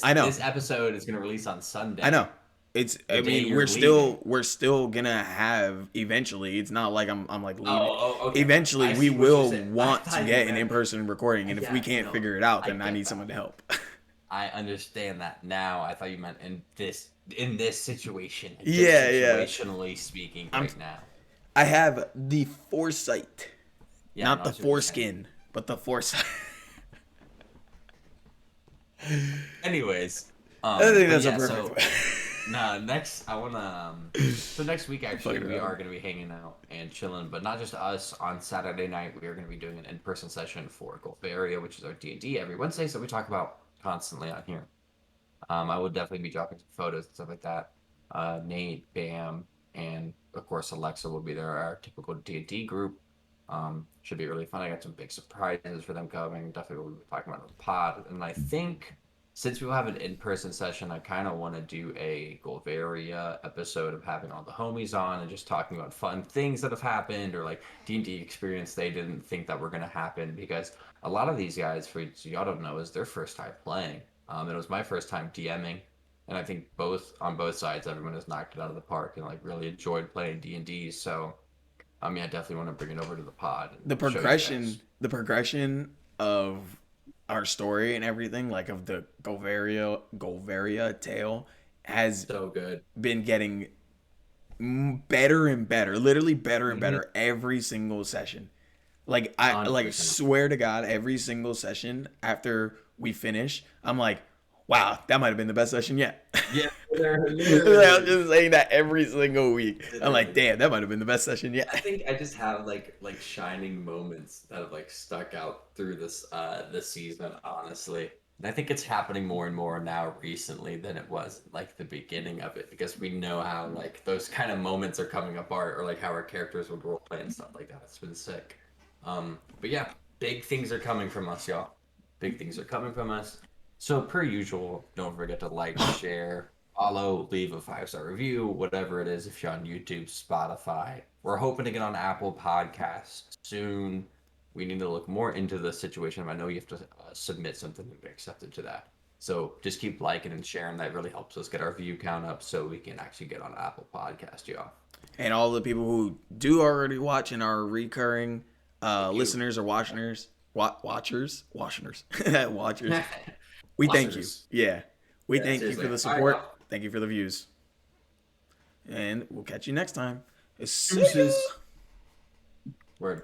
Speaker 2: I know,
Speaker 1: this episode is gonna release on
Speaker 2: I know.
Speaker 1: Sunday,
Speaker 2: It's.
Speaker 1: the
Speaker 2: I
Speaker 1: day
Speaker 2: mean,
Speaker 1: you're leaving.
Speaker 2: we're still gonna have eventually. It's not like I'm like leaving.
Speaker 1: Okay.
Speaker 2: Eventually,
Speaker 1: I
Speaker 2: we
Speaker 1: see what you're
Speaker 2: will
Speaker 1: saying. I
Speaker 2: want to
Speaker 1: thought you
Speaker 2: get an in
Speaker 1: meant
Speaker 2: person recording, and if we
Speaker 1: yeah,
Speaker 2: can't
Speaker 1: no,
Speaker 2: figure it out,
Speaker 1: I
Speaker 2: then I
Speaker 1: get
Speaker 2: need someone
Speaker 1: that.
Speaker 2: to help.
Speaker 1: I understand that now. I thought you meant in this situation, just
Speaker 2: Yeah, yeah.
Speaker 1: situationally speaking
Speaker 2: I'm.
Speaker 1: right now.
Speaker 2: I have the foresight,
Speaker 1: Yeah, no,
Speaker 2: not
Speaker 1: I
Speaker 2: the
Speaker 1: see what you're saying.
Speaker 2: foreskin, but the foresight.
Speaker 1: Anyways,
Speaker 2: I think
Speaker 1: but
Speaker 2: that's a
Speaker 1: yeah,
Speaker 2: perfect
Speaker 1: so
Speaker 2: way.
Speaker 1: nah, next I wanna so next week
Speaker 2: I'm
Speaker 1: actually
Speaker 2: fucking
Speaker 1: we
Speaker 2: around.
Speaker 1: are gonna be hanging out and chilling, but not just us. On Saturday night we are gonna be doing an in-person session for Gulf Area, which is our D&D every Wednesday, so we talk about constantly on here. I will definitely be dropping some photos and stuff like that. Nate, Bam, and of course Alexa will be there, our typical D&D group. Should be really fun. I got some big surprises for them coming. Definitely we'll be talking about on the pod. And I think since we will have an in-person session, I kind of want to do a Golvaria episode of having all the homies on and just talking about fun things that have happened or like D&D experience they didn't think that were going to happen because a lot of these guys, for y'all don't know, is their first time playing. It was my first time DMing, and I think both on both sides, everyone has knocked it out of the park and like really enjoyed playing D&D. So yeah, I definitely want to bring it over to the pod and show you guys.
Speaker 2: The progression of our story and everything, like of the Golvaria tale, has
Speaker 1: So good.
Speaker 2: been getting better and better, literally better and
Speaker 1: Mm-hmm.
Speaker 2: better every single session. Like I like
Speaker 1: 100%.
Speaker 2: swear to God, every single session after we finish, I'm like, wow, that might have been the best session yet.
Speaker 1: Yeah, literally,
Speaker 2: I'm
Speaker 1: literally,
Speaker 2: just saying that every single week. I'm like,
Speaker 1: literally.
Speaker 2: damn, that might have been the best session yet.
Speaker 1: I think I just have like shining moments that have like stuck out through this season, honestly. And I think it's happening more and more now recently than it was like the beginning of it because we know how like those kind of moments are coming apart or like how our characters would role play and stuff like that. It's been sick. But yeah, big things are coming from us, y'all. Big things are coming from us. So per usual, don't forget to like, share, follow, leave a 5-star review, whatever it is. If you're on YouTube, Spotify, we're hoping to get on Apple Podcasts soon. We need to look more into the situation. I know you have to submit something to be accepted to that. So just keep liking and sharing. That really helps us get our view count up so we can actually get on Apple Podcast, y'all.
Speaker 2: And all the people who do already watch and are recurring
Speaker 1: Thank you.
Speaker 2: listeners or watchers, watchers. We thank you.
Speaker 1: Listeners.
Speaker 2: Yeah, we
Speaker 1: Yeah,
Speaker 2: thank you for
Speaker 1: seriously.
Speaker 2: the
Speaker 1: All right,
Speaker 2: support.
Speaker 1: y'all.
Speaker 2: Thank you for the views, and we'll catch you next time. See ya.
Speaker 1: Deuces. Word.